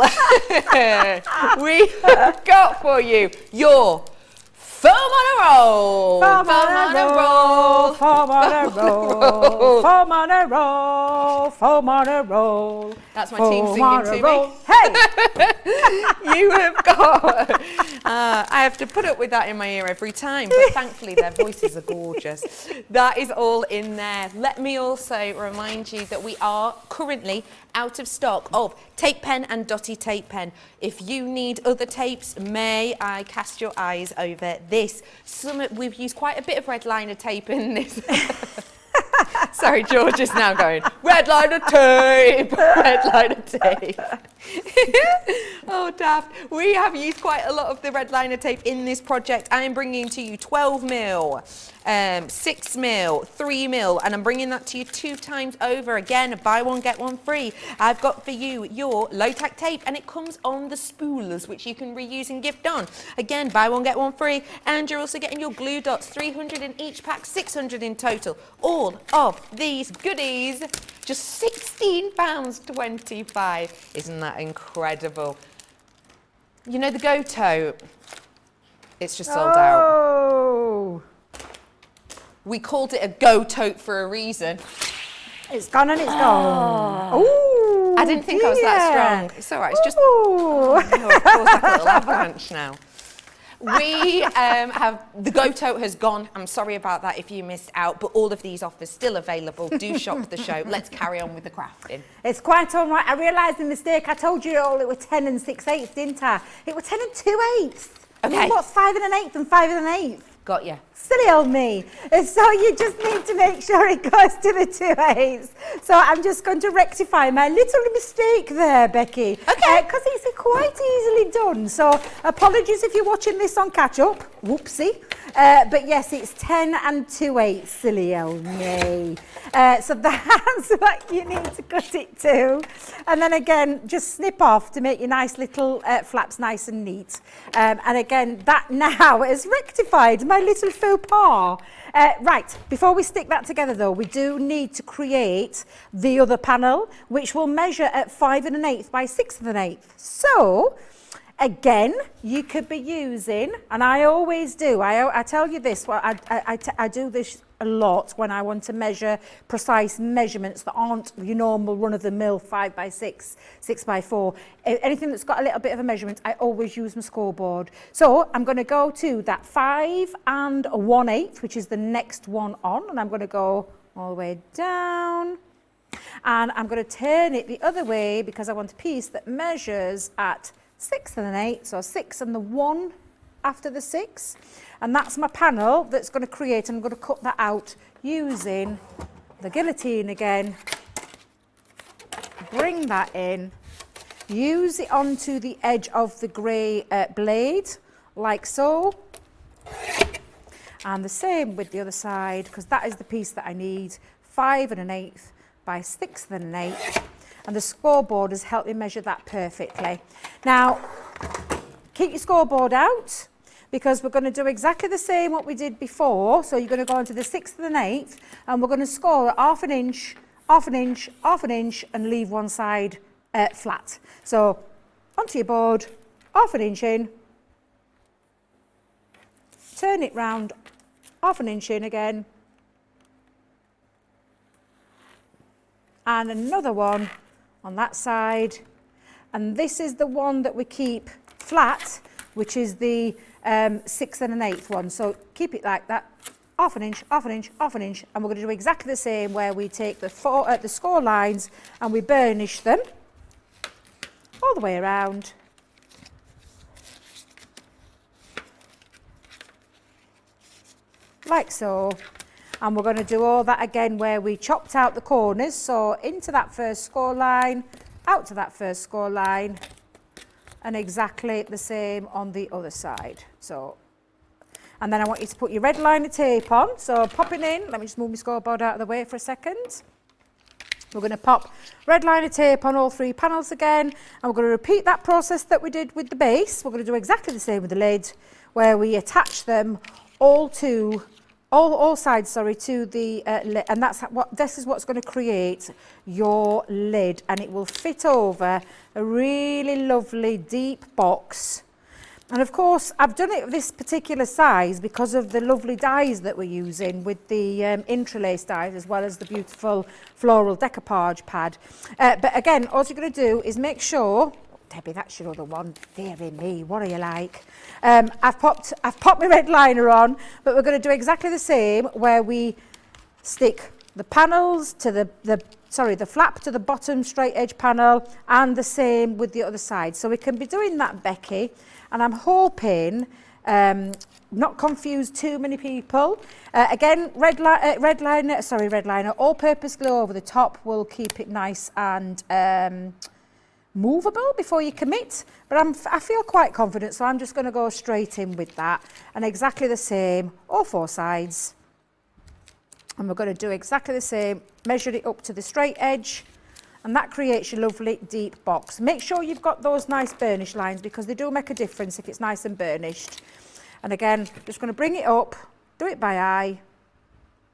We have got for you your foam on a roll. Foam on a roll. Foam on a roll. Foam on a roll. Foam on a roll. That's my team singing to me. Hey! You have got. I have to put up with that in my ear every time, but thankfully their voices are gorgeous. That is all in there. Let me also remind you that we are currently out of stock of tape pen and dotty tape pen. If you need other tapes, may I cast your eyes over this? We've used quite a bit of red liner tape in this. Sorry, George is now going, red liner tape, red liner tape. Oh, daft. We have used quite a lot of the red liner tape in this project. I am bringing to you 12 mil, 6 mil, 3 mil, and I'm bringing that to you 2 times over. Again, buy one, get one free. I've got for you your low-tack tape, and it comes on the spoolers, which you can reuse and gift on. Again, buy one, get one free, and you're also getting your glue dots, 300 in each pack, 600 in total. All of these goodies, just £16.25. Isn't that incredible? You know the Go Tote? It's just sold out. Oh! We called it a Go Tote for a reason. It's gone and it's gone. Ooh, I didn't think I was that strong. It's all right, it's just... Ooh. It feels like a little avalanche now. We have, the Go Tote has gone. I'm sorry about that if you missed out, but all of these offers still available. Do shop the show. Let's carry on with the crafting. It's quite all right. I realised the mistake. I told you all it was 10 and 6/8, didn't I? It was 10 and 2/8. Okay. What's 5 and an 1/8 and 5 and an 1/8? Got you. Silly old me. So you just need to make sure it goes to the 2/8. So I'm just going to rectify my little mistake there, Becky. Okay. Because it's quite easily done. So apologies if you're watching this on catch up. Whoopsie. But yes, it's 10 and 2/8, silly old me. So that's what you need to cut it to. And then again, just snip off to make your nice little flaps nice and neat. And again, that now has rectified my little faux pas. Right, before we stick that together though, we do need to create the other panel, which will measure at 5 1/8 by 6 1/8. So, again, you could be using, and I always do, I tell you this, well, I do this a lot when I want to measure precise measurements that aren't your normal run-of-the-mill 5 by 6, 6 by 4. Anything that's got a little bit of a measurement, I always use my scoreboard. So I'm going to go to that 5 1/8, which is the next one on, and I'm going to go all the way down. And I'm going to turn it the other way because I want a piece that measures at 6 1/8, so 6 and the 1 after the 6. And that's my panel that's going to create, and I'm going to cut that out using the guillotine again. Bring that in, use it onto the edge of the grey blade, like so. And the same with the other side, because that is the piece that I need, 5 1/8 by 6 1/8. And the scoreboard has helped me measure that perfectly. Now, keep your scoreboard out, because we're going to do exactly the same what we did before. So you're going to go into the 6 1/8, and we're going to score at 1/2 inch, 1/2 inch, 1/2 inch, and leave one side flat. So onto your board, 1/2 inch in, turn it round, 1/2 inch in again, and another one on that side. And this is the one that we keep flat, which is the 6 1/8 one. So keep it like that, 1/2 inch, 1/2 inch, 1/2 inch, and we're going to do exactly the same where we take the score lines and we burnish them all the way around. Like so. And we're going to do all that again where we chopped out the corners. So into that first score line, out to that first score line, and exactly the same on the other side. So, and then I want you to put your red liner tape on. So popping in, let me just move my scoreboard out of the way for a second. We're going to pop red liner tape on all 3 panels again, and we're going to repeat that process that we did with the base. We're going to do exactly the same with the lid, where we attach them all sides, to the lid, and this is what's going to create your lid, and it will fit over a really lovely deep box. And of course, I've done it this particular size because of the lovely dies that we're using with the interlace dies, as well as the beautiful floral decoupage pad. But again, all you're going to do is make sure, Debbie, that's your other one. Deary me, what are you like? I've popped my red liner on, but we're going to do exactly the same where we stick the panels to the flap to the bottom straight edge panel, and the same with the other side. So we can be doing that, Becky, and I'm hoping not confuse too many people. Again, red liner, all-purpose glue over the top will keep it nice and movable before you commit, but I feel quite confident, so I'm just going to go straight in with that, and exactly the same all 4 sides. And we're going to do exactly the same, measure it up to the straight edge, and that creates your lovely deep box. Make sure you've got those nice burnish lines, because they do make a difference if it's nice and burnished. And again, just going to bring it up, do it by eye,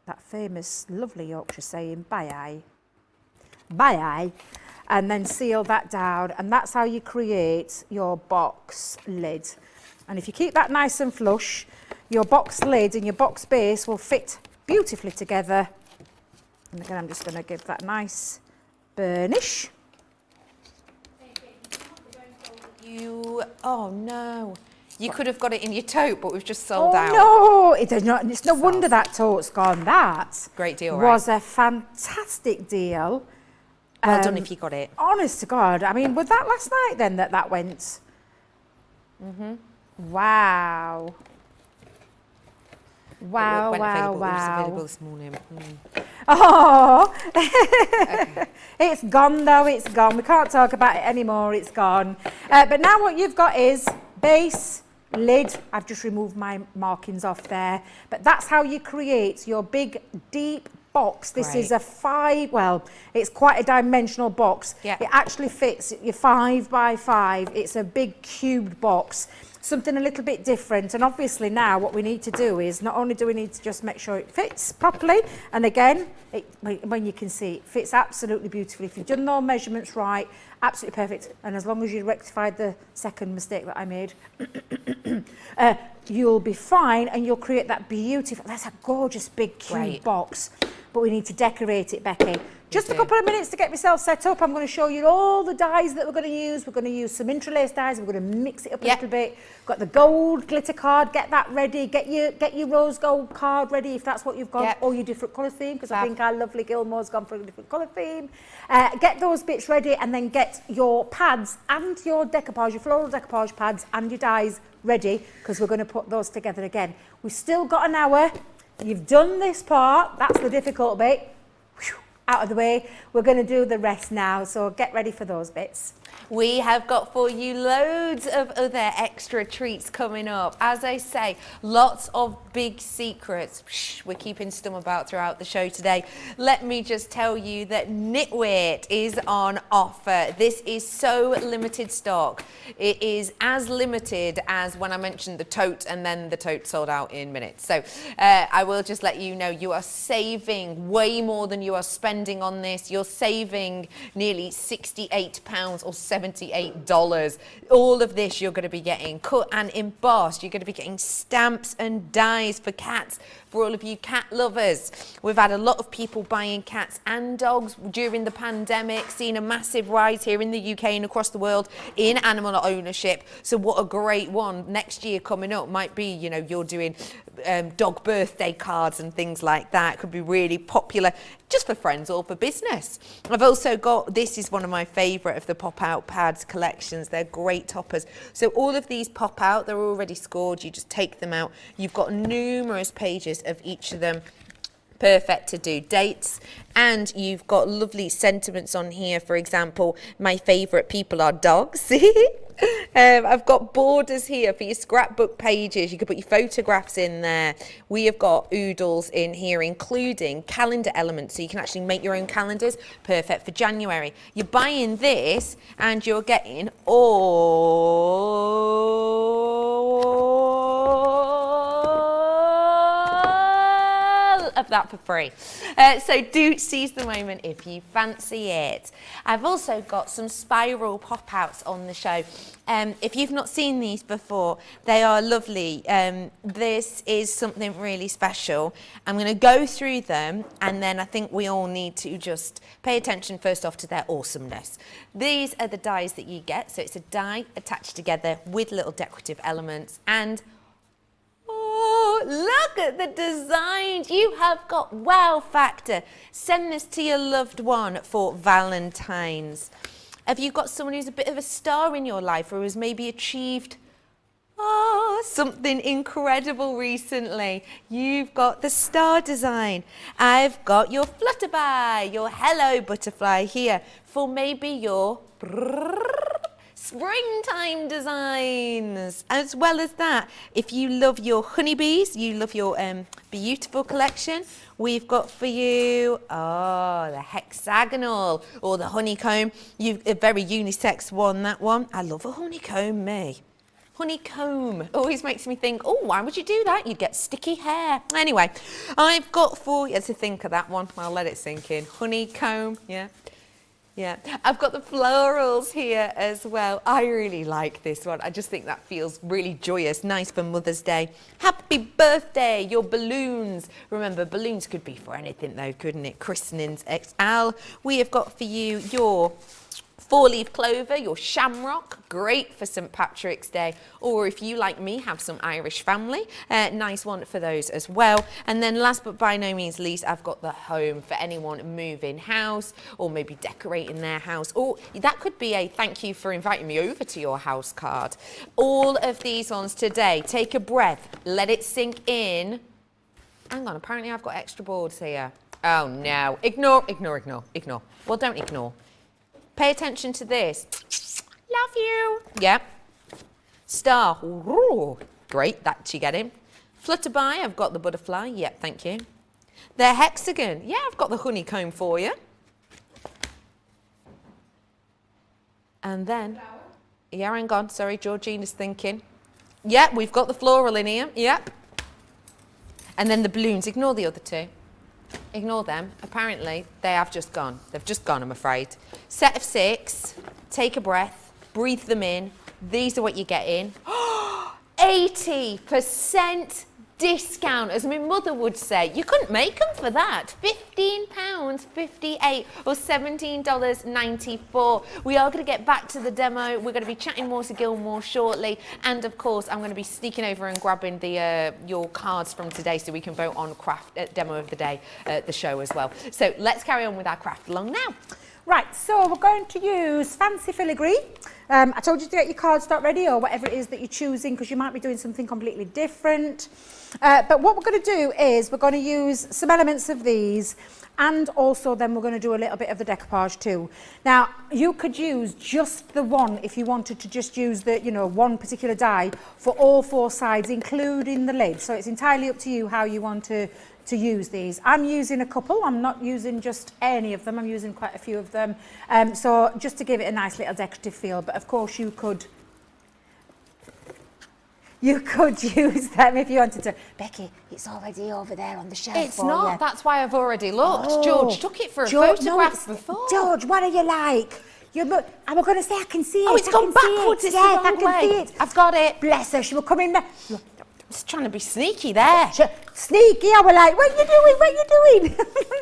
that famous lovely Yorkshire saying, by eye, and then seal that down, and that's how you create your box lid. And if you keep that nice and flush, your box lid and your box base will fit beautifully together. And again, I'm just going to give that nice burnish. Oh no, you could have got it in your tote, but we've just sold out. Oh no, it's no wonder that tote's gone. That great deal, was a fantastic deal. Well done if you got it. Honest to God, I mean, was that last night then that went? Wow. Wow, It went wow, available. wow. It was available this morning. Oh, Okay. It's gone though, it's gone. We can't talk about it anymore, it's gone. But now what you've got is base, lid. I've just removed my markings off there. But that's how you create your big, deep box. This is a it's quite a dimensional box. Yeah. It actually fits your 5 by 5. It's a big cubed box. Something a little bit different, and obviously now what we need to do is not only do we need to just make sure it fits properly, and again when you can see it fits absolutely beautifully. If you've done all measurements right, absolutely perfect, and as long as you rectified the second mistake that I made, you'll be fine, and you'll create that beautiful, that's a gorgeous big cube box. but we need to decorate it, Becky. Just a couple of minutes to get myself set up. I'm going to show you all the dyes that we're going to use. We're going to use some interlace dyes. We're going to mix it up a little bit. Got the gold glitter card. Get that ready. Get your rose gold card ready if that's what you've got, or your different colour theme, because I think our lovely Gilmour's gone for a different colour theme. Get those bits ready, and then get your pads and your decoupage, your floral decoupage pads and your dyes ready, because we're going to put those together again. We've still got an hour. You've done this part. That's the difficult bit. Whew. Out of the way. We're going to do the rest now, so get ready for those bits. We have got for you loads of other extra treats coming up. As I say, lots of big secrets we're keeping stum about throughout the show today. Let me just tell you that Knitwear is on offer. This is so limited stock. It is as limited as when I mentioned the Tote, and then the Tote sold out in minutes. So I will just let you know you are saving way more than you are spending on this. You're saving nearly £68 or $78. All of this you're going to be getting cut and embossed. You're going to be getting stamps and dies for cats, for all of you cat lovers. We've had a lot of people buying cats and dogs during the pandemic, seeing a massive rise here in the UK and across the world in animal ownership. So what a great one next year coming up might be, you know, you're doing dog birthday cards and things like that. Could be really popular just for friends or for business. I've also got, this is one of my favourite of the pop-out pads collections. They're great toppers. So all of these pop out, they're already scored. You just take them out. You've got numerous pages of each of them. Perfect to do dates, and you've got lovely sentiments on here. For example, my favourite people are dogs. I've got borders here for your scrapbook pages. You can put your photographs in there. We have got oodles in here, including calendar elements, so you can actually make your own calendars. Perfect for January. You're buying this and you're getting of that for free. So do seize the moment if you fancy it. I've also got some spiral pop-outs on the show. If you've not seen these before, they are lovely. This is something really special. I'm going to go through them, and then I think we all need to just pay attention first off to their awesomeness. These are the dies that you get. So it's a die attached together with little decorative elements, and look at the designs. You have got wow factor. Send this to your loved one for Valentine's. Have you got someone who's a bit of a star in your life, or has maybe achieved something incredible recently? You've got the star design. I've got your flutterby, your hello butterfly here for maybe your springtime designs. As well as that, if you love your honeybees, you love your beautiful collection, we've got for you the hexagonal or the honeycomb. You've a very unisex one, that one. I love a honeycomb, me. Honeycomb always makes me think, oh, why would you do that? You'd get sticky hair. Anyway, I've got for you to think of that one. I'll let it sink in. Honeycomb, yeah. Yeah, I've got the florals here as well. I really like this one. I just think that feels really joyous, nice for Mother's Day. Happy birthday, your balloons. Remember, balloons could be for anything though, couldn't it? Christenings, XL. We have got for you your four-leaf clover, your shamrock, great for St. Patrick's Day. Or if you, like me, have some Irish family, nice one for those as well. And then last but by no means least, I've got the home for anyone moving house or maybe decorating their house. Or that could be a thank you for inviting me over to your house card. All of these ones today, take a breath, let it sink in. Hang on, apparently I've got extra boards here. Oh no, ignore. Well, don't ignore. Pay attention to this. Love you. Yep. Star. Ooh, great, that you get in. Flutterby, I've got the butterfly. Yep, thank you. The hexagon. Yeah, I've got the honeycomb for you. And then, yeah, hang on. Sorry, Georgina's thinking. Yep, we've got the floral in here. Yep. And then the balloons. Ignore the other two. Ignore them. Apparently, they have just gone. They've just gone, I'm afraid. Set of 6. Take a breath. Breathe them in. These are what you get in. 80% discount, as my mother would say. You couldn't make them for that. £15.58 or $17.94. We are going to get back to the demo. We're going to be chatting more to Gilmour shortly, and of course I'm going to be sneaking over and grabbing the your cards from today so we can vote on craft demo of the day at the show as well. So let's carry on with our craft along now. Right, so we're going to use fancy filigree. I told you to get your cardstock ready, or whatever it is that you're choosing, because you might be doing something completely different. But what we're going to do is we're going to use some elements of these, and also then we're going to do a little bit of the decoupage too. Now, you could use just the one if you wanted to just use the, you know, one particular die for all 4 sides, including the lid. So it's entirely up to you how you want to use these. I'm using a couple. I'm not using just any of them. I'm using quite a few of them. So just to give it a nice little decorative feel. But of course you could use them if you wanted to. Becky, it's already over there on the shelf. It's not. That's why I've already looked. Oh, George took it for a photograph before. George, what are you like? I was going to say I can see it. Oh, it's gone backwards. It's the wrong I can way. see it. I've got it. Bless her. She will come in there. Just trying to be sneaky there. Sneaky, I was like, what are you doing? What are you doing?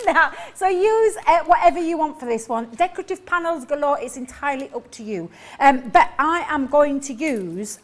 Now, so use whatever you want for this one. Decorative panels galore, it's entirely up to you. But I am going to use,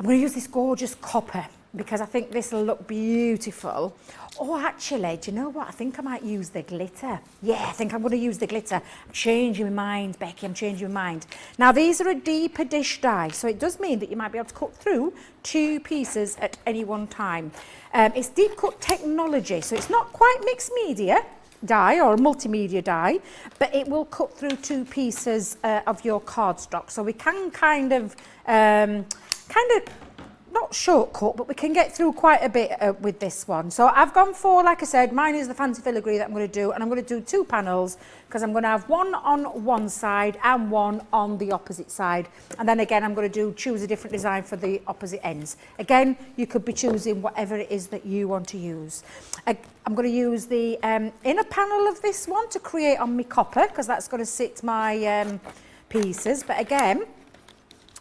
this gorgeous copper, because I think this will look beautiful. Oh, actually, do you know what? I think I might use the glitter. Yeah, I think I'm going to use the glitter. I'm changing my mind, Becky, I'm changing my mind. Now, these are a deeper dish die, so it does mean that you might be able to cut through 2 pieces at any one time. It's deep cut technology, so it's not quite mixed media die or a multimedia die, but it will cut through 2 pieces of your cardstock. So we can kind of not shortcut, but we can get through quite a bit with this one. So I've gone for, like I said, mine is the fancy filigree that I'm going to do, and I'm going to do 2 panels because I'm going to have one on one side and one on the opposite side. And then again, I'm going to choose a different design for the opposite ends. Again, you could be choosing whatever it is that you want to use. I'm going to use the inner panel of this one to create on my copper, because that's going to sit my pieces. But again,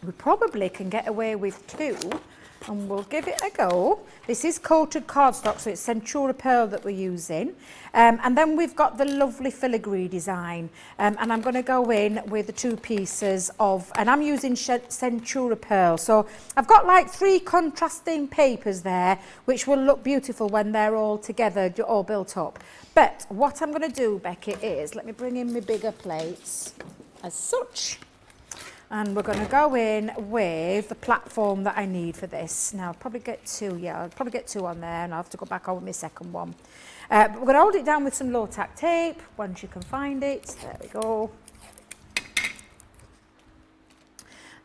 we probably can get away with 2. And we'll give it a go. This is coated cardstock, so it's Centura Pearl that we're using. And then we've got the lovely filigree design. And I'm going to go in with the 2 pieces of, and I'm using Centura Pearl. So I've got like 3 contrasting papers there, which will look beautiful when they're all together, all built up. But what I'm going to do, Becky, is, let me bring in my bigger plates as such. And we're going to go in with the platform that I need for this. Now, I'll probably get 2, I'll probably get 2 on there, and I'll have to go back on with my second one. But we're going to hold it down with some low-tack tape, once you can find it. There we go.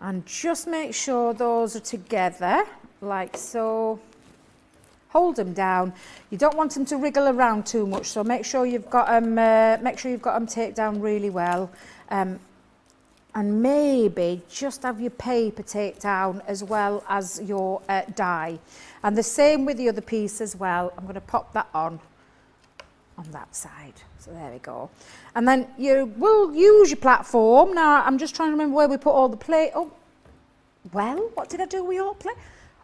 And just make sure those are together, like so. Hold them down. You don't want them to wriggle around too much, so make sure you've got them taped down really well. And maybe just have your paper taped down as well as your die. And the same with the other piece as well. I'm going to pop that on that side. So there we go. And then you will use your platform. Now, I'm just trying to remember where we put all the plate. Oh, well, what did I do with your plate?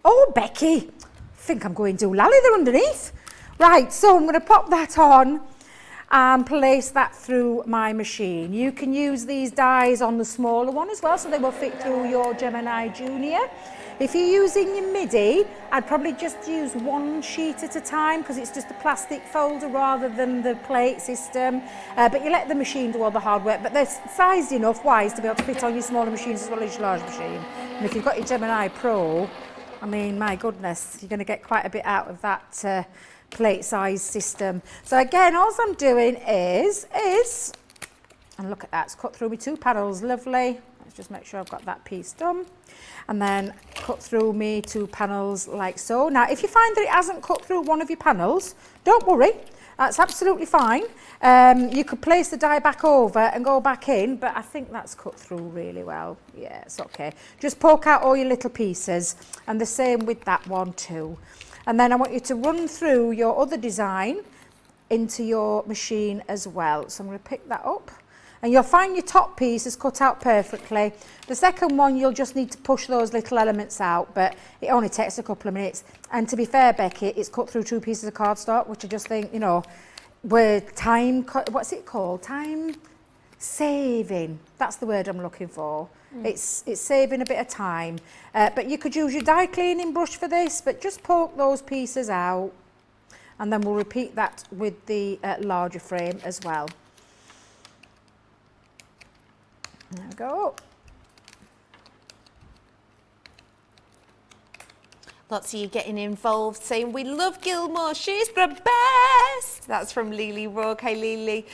Oh, Becky, I think I'm going to lally there underneath. Right, so I'm going to pop that on and place that through my machine. You can use these dies on the smaller one as well, so they will fit through your Gemini Junior. If you're using your MIDI, I'd probably just use 1 sheet at a time, because it's just a plastic folder rather than the plate system. But you let the machine do all the hard work, but they're sized enough wise to be able to fit on your smaller machines as well as your large machine. And if you've got your Gemini Pro, I mean, my goodness, you're going to get quite a bit out of that plate size system. So again, all I'm doing is, and look at that, it's cut through my 2 panels, lovely. Let's just make sure I've got that piece done. And then cut through me 2 panels like so. Now, if you find that it hasn't cut through one of your panels, don't worry, that's absolutely fine. You could place the die back over and go back in, but I think that's cut through really well. Yeah, it's okay. Just poke out all your little pieces, and the same with that one too. And then I want you to run through your other design into your machine as well. So I'm going to pick that up. And you'll find your top piece is cut out perfectly. The second one, you'll just need to push those little elements out, but it only takes a couple of minutes. And to be fair, Becky, it's cut through 2 pieces of cardstock, which I just think, you know, we're what's it called? Time saving. That's the word I'm looking for. It's saving a bit of time. But you could use your die cleaning brush for this, but just poke those pieces out. And then we'll repeat that with the larger frame as well. There we go. Lots of you getting involved, saying we love Gilmour, she's the best. That's from Lily Rourke. Hey Lily.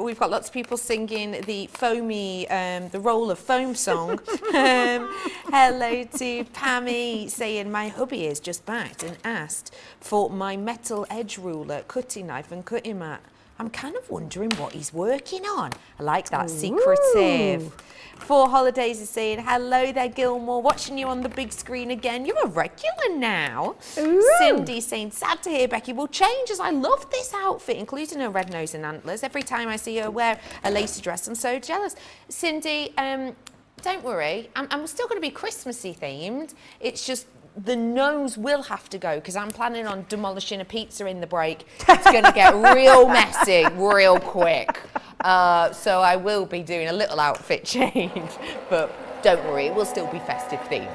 We've got lots of people singing the foamy, the roll of foam song. Hello to Pammy saying my hubby has just backed and asked for my metal edge ruler, cutting knife and cutting mat. I'm kind of wondering what he's working on. I like that, secretive. 4 Holidays is saying, hello there, Gilmour, watching you on the big screen again. You're a regular now. Ooh. Cindy saying, sad to hear Becky will change as I love this outfit, including her red nose and antlers. Every time I see her wear a lacy dress, I'm so jealous. Cindy, don't worry, I'm still going to be Christmassy themed. It's just the nose will have to go because I'm planning on demolishing a pizza in the break. It's going to get real messy real quick. So I will be doing a little outfit change, but don't worry, it will still be festive themed.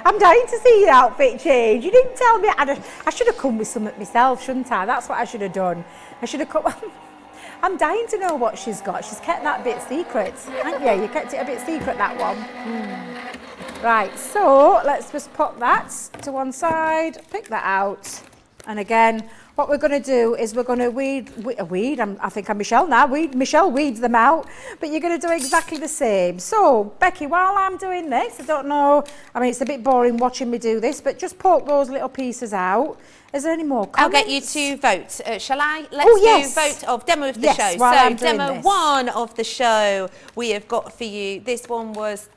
I'm dying to see your outfit change. You didn't tell me. I should have come with something myself, shouldn't I? That's what I should have done. I should have come. I'm dying to know what she's got. She's kept that bit secret, haven't you? You kept it a bit secret, that one. Right, so let's just put that to one side, pick that out. And again, what we're going to do is we're going to weed. I think I'm Michelle now. Michelle weeds them out, but you're going to do exactly the same. So, Becky, while I'm doing this, I don't know, I mean, it's a bit boring watching me do this, but just poke those little pieces out. Is there any more comments? I'll get you to vote. Shall I? Let's do vote of demo of the show. So, demo 1 of the show we have got for you. This one was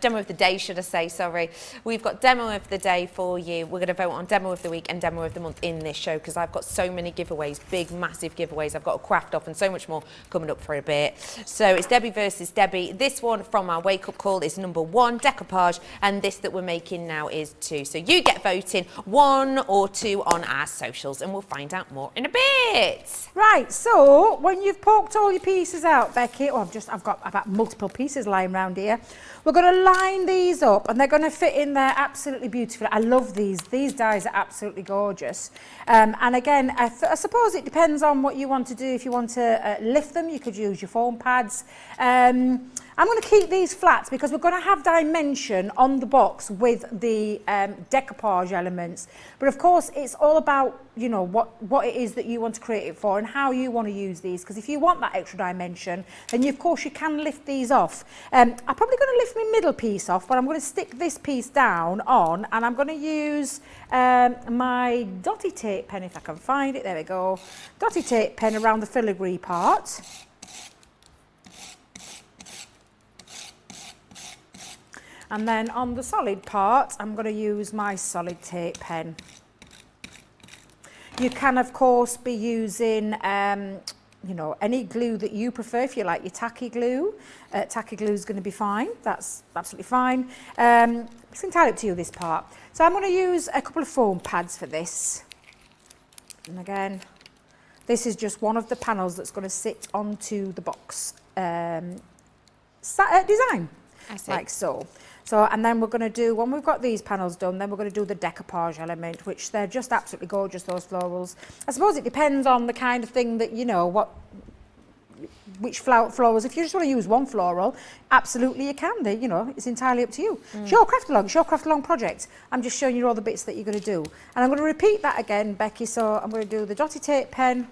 demo of the day, should I say, sorry. We've got demo of the day for you. We're going to vote on demo of the week and demo of the month in this show because I've got so many giveaways, big, massive giveaways. I've got a craft off and so much more coming up for a bit. So it's Debbie versus Debbie. This one from our wake-up call is number 1, decoupage, and this that we're making now is 2. So you get voting 1 or 2 on our socials and we'll find out more in a bit. Right, so when you've poked all your pieces out, Becky, I've got multiple pieces lying around here. We're going to line these up and they're going to fit in there absolutely beautifully. I love these. These dies are absolutely gorgeous. And again, I suppose it depends on what you want to do. If you want to lift them, you could use your foam pads. I'm going to keep these flat because we're going to have dimension on the box with the decoupage elements. But of course, it's all about, you know, what it is that you want to create it for and how you want to use these. Because if you want that extra dimension, then of course you can lift these off. I'm probably going to lift my middle piece off, but I'm going to stick this piece down on, and I'm going to use my dotty tape pen, if I can find it. There we go. Dotty tape pen around the filigree part. And then on the solid part, I'm going to use my solid tape pen. You can, of course, be using, you know, any glue that you prefer. If you like your tacky glue is going to be fine. That's absolutely fine. It's entirely up to you, this part. So I'm going to use a couple of foam pads for this. And again, this is just one of the panels that's going to sit onto the box design, like so. So, and then we're going to do, when we've got these panels done, then we're going to do the decoupage element, which they're just absolutely gorgeous, those florals. I suppose it depends on the kind of thing that, you know, which florals. If you just want to use one floral, absolutely you can. You know, it's entirely up to you. It's your craft along project. I'm just showing you all the bits that you're going to do. And I'm going to repeat that again, Becky. So I'm going to do the dotty tape pen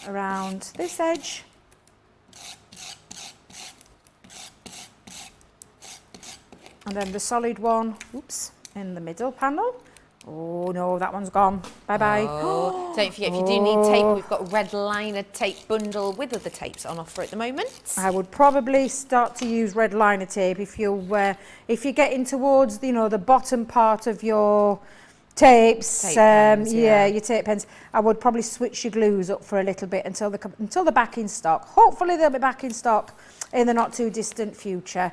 around this edge. And then the solid one, oops, in the middle panel. Oh no, that one's gone. Bye-bye. Oh, don't forget, if you do need tape, we've got a red liner tape bundle with other tapes on offer at the moment. I would probably start to use red liner tape if you're getting towards, you know, the bottom part of your tapes, Tape pens, yeah, your tape pens. I would probably switch your glues up for a little bit until they're back in stock. Hopefully they'll be back in stock in the not too distant future.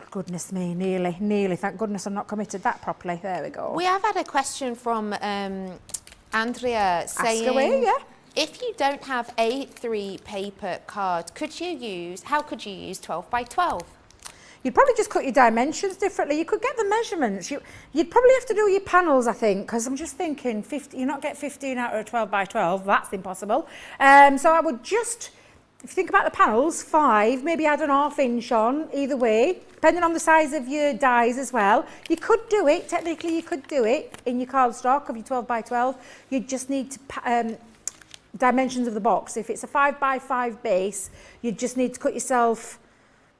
Goodness me, nearly. Thank goodness I'm not committed that properly. There we go. We have had a question from Andrea saying, Ask away, yeah. if you don't have A3 paper card, how could you use 12 by 12? You'd probably just cut your dimensions differently. You could get the measurements. You'd probably have to do your panels, I think, because I'm just thinking, you not get 15 out of a 12 by 12. That's impossible. So I would just, if you think about the panels, 5, maybe add an ½ inch on either way, depending on the size of your dies as well. You could do it, technically you could do it in your cardstock of your 12 by 12. You just need to, dimensions of the box. If it's a 5 by 5 base, you just need to cut yourself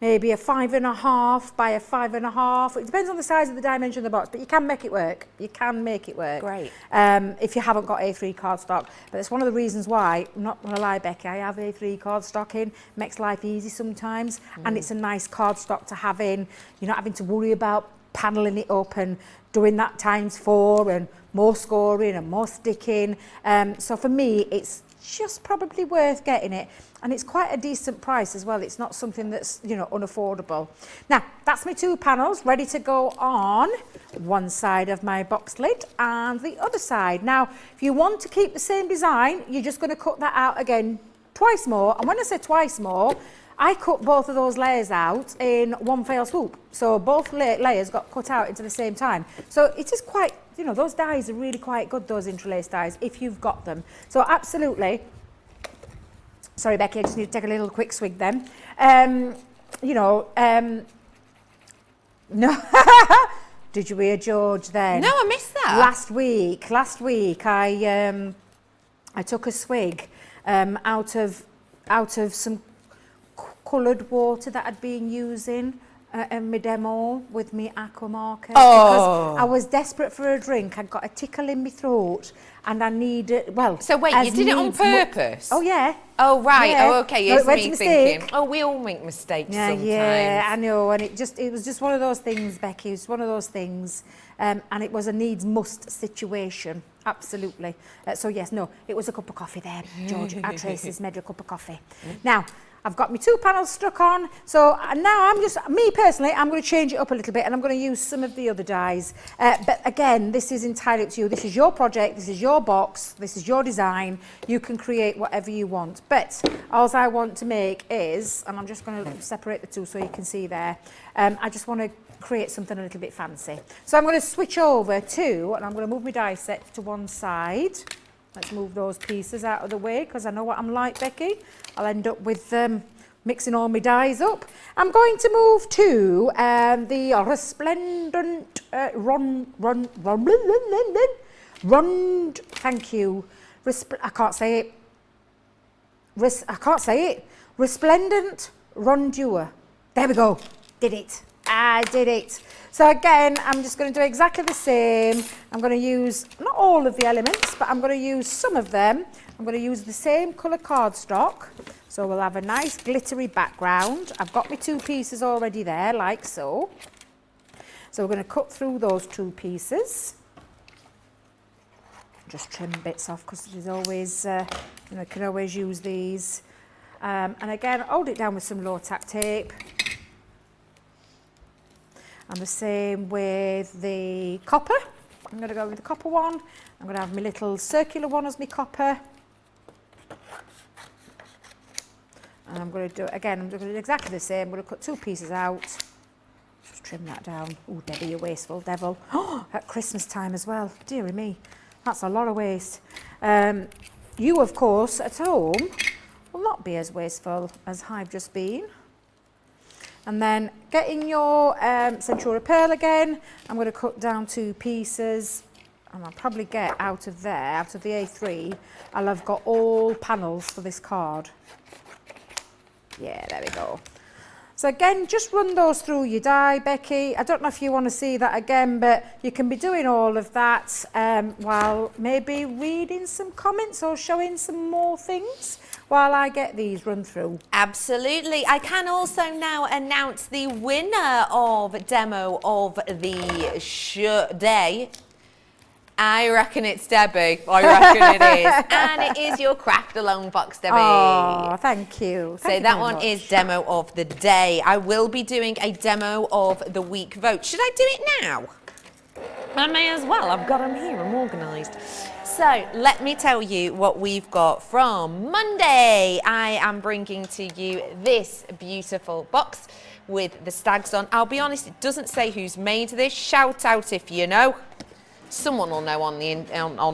maybe a 5.5 by a 5.5. It depends on the size of the dimension of the box, but you can make it work. You can make it work. Great. If you haven't got A3 cardstock. But it's one of the reasons why, I'm not going to lie, Becky, I have A3 cardstock in. Makes life easy sometimes. And it's a nice cardstock to have in. You're not having to worry about paneling it up and doing that ×4 and more scoring and more sticking. So for me, it's just probably worth getting it. And it's quite a decent price as well. It's not something that's, unaffordable. Now, that's my 2 panels ready to go on one side of my box lid and the other side. Now, if you want to keep the same design, you're just going to cut that out again twice more. And when I say twice more, I cut both of those layers out in one fell swoop. So both layers got cut out into the same time. So it is quite, those dies are really quite good, those interlaced dies, if you've got them. So absolutely. Sorry, Becky, I just need to take a little quick swig then. No. Did you hear George then? No, I missed that. Last week, I took a swig out of some coloured water that I'd been using in my demo with me aqua marker. Because I was desperate for a drink. I'd got a tickle in my throat and I needed, So wait, you did it on purpose? Oh, yeah. Oh, right. Yeah. Oh, okay. No, Here's it went me to thinking, mistake. we all make mistakes sometimes. Yeah, I know. And it was just one of those things, Becky. It was one of those things. And it was a needs-must situation. Absolutely. So, yes, no, it was a cup of coffee there, George. At Tracy's made a cup of coffee. Now, I've got my 2 panels stuck on. So now me personally, I'm going to change it up a little bit and I'm going to use some of the other dies. But again, this is entirely up to you. This is your project, this is your box, this is your design. You can create whatever you want. But all I want to make is, and I'm just going to separate the 2 so you can see there. I just want to create something a little bit fancy. So I'm going to switch over to, and I'm going to move my die set to one side. Let's move those pieces out of the way because I know what I'm like, Becky. I'll end up with mixing all my dies up. I'm going to move to the resplendent thank you. I can't say it. Resplendent rondure. There we go. Did it. I did it. So again, I'm just going to do exactly the same. I'm going to use, not all of the elements, but I'm going to use some of them. I'm going to use the same colour cardstock. So we'll have a nice glittery background. I've got my 2 pieces already there, like so. So we're going to cut through those 2 pieces. Just trim bits off because there's always, you can always use these. And again, hold it down with some low tack tape. And the same with the copper. I'm going to go with the copper one. I'm going to have my little circular one as my copper. And I'm going to do it again. I'm going to do exactly the same. I'm going to cut 2 pieces out. Just trim that down. Oh, Debbie, you wasteful devil. Oh, at Christmas time as well. Dearie me, that's a lot of waste. You, of course, at home will not be as wasteful as I've just been. And then getting your Centura Pearl again, I'm going to cut down 2 pieces and I'll probably get out of there, out of the A3, I'll have got all panels for this card. Yeah, there we go. So again, just run those through your die, Becky. I don't know if you want to see that again, but you can be doing all of that while maybe reading some comments or showing some more things while I get these run through. Absolutely. I can also now announce the winner of Demo of the Day. I reckon it's Debbie. I reckon it is. And it is your Craft Along box, Debbie. Oh, thank you. So that one is Demo of the Day. I will be doing a Demo of the Week vote. Should I do it now? I may as well. I've got them here. I'm organised. So let me tell you what we've got from Monday. I am bringing to you this beautiful box with the stags on. I'll be honest, it doesn't say who's made this. Shout out if you know. Someone will know on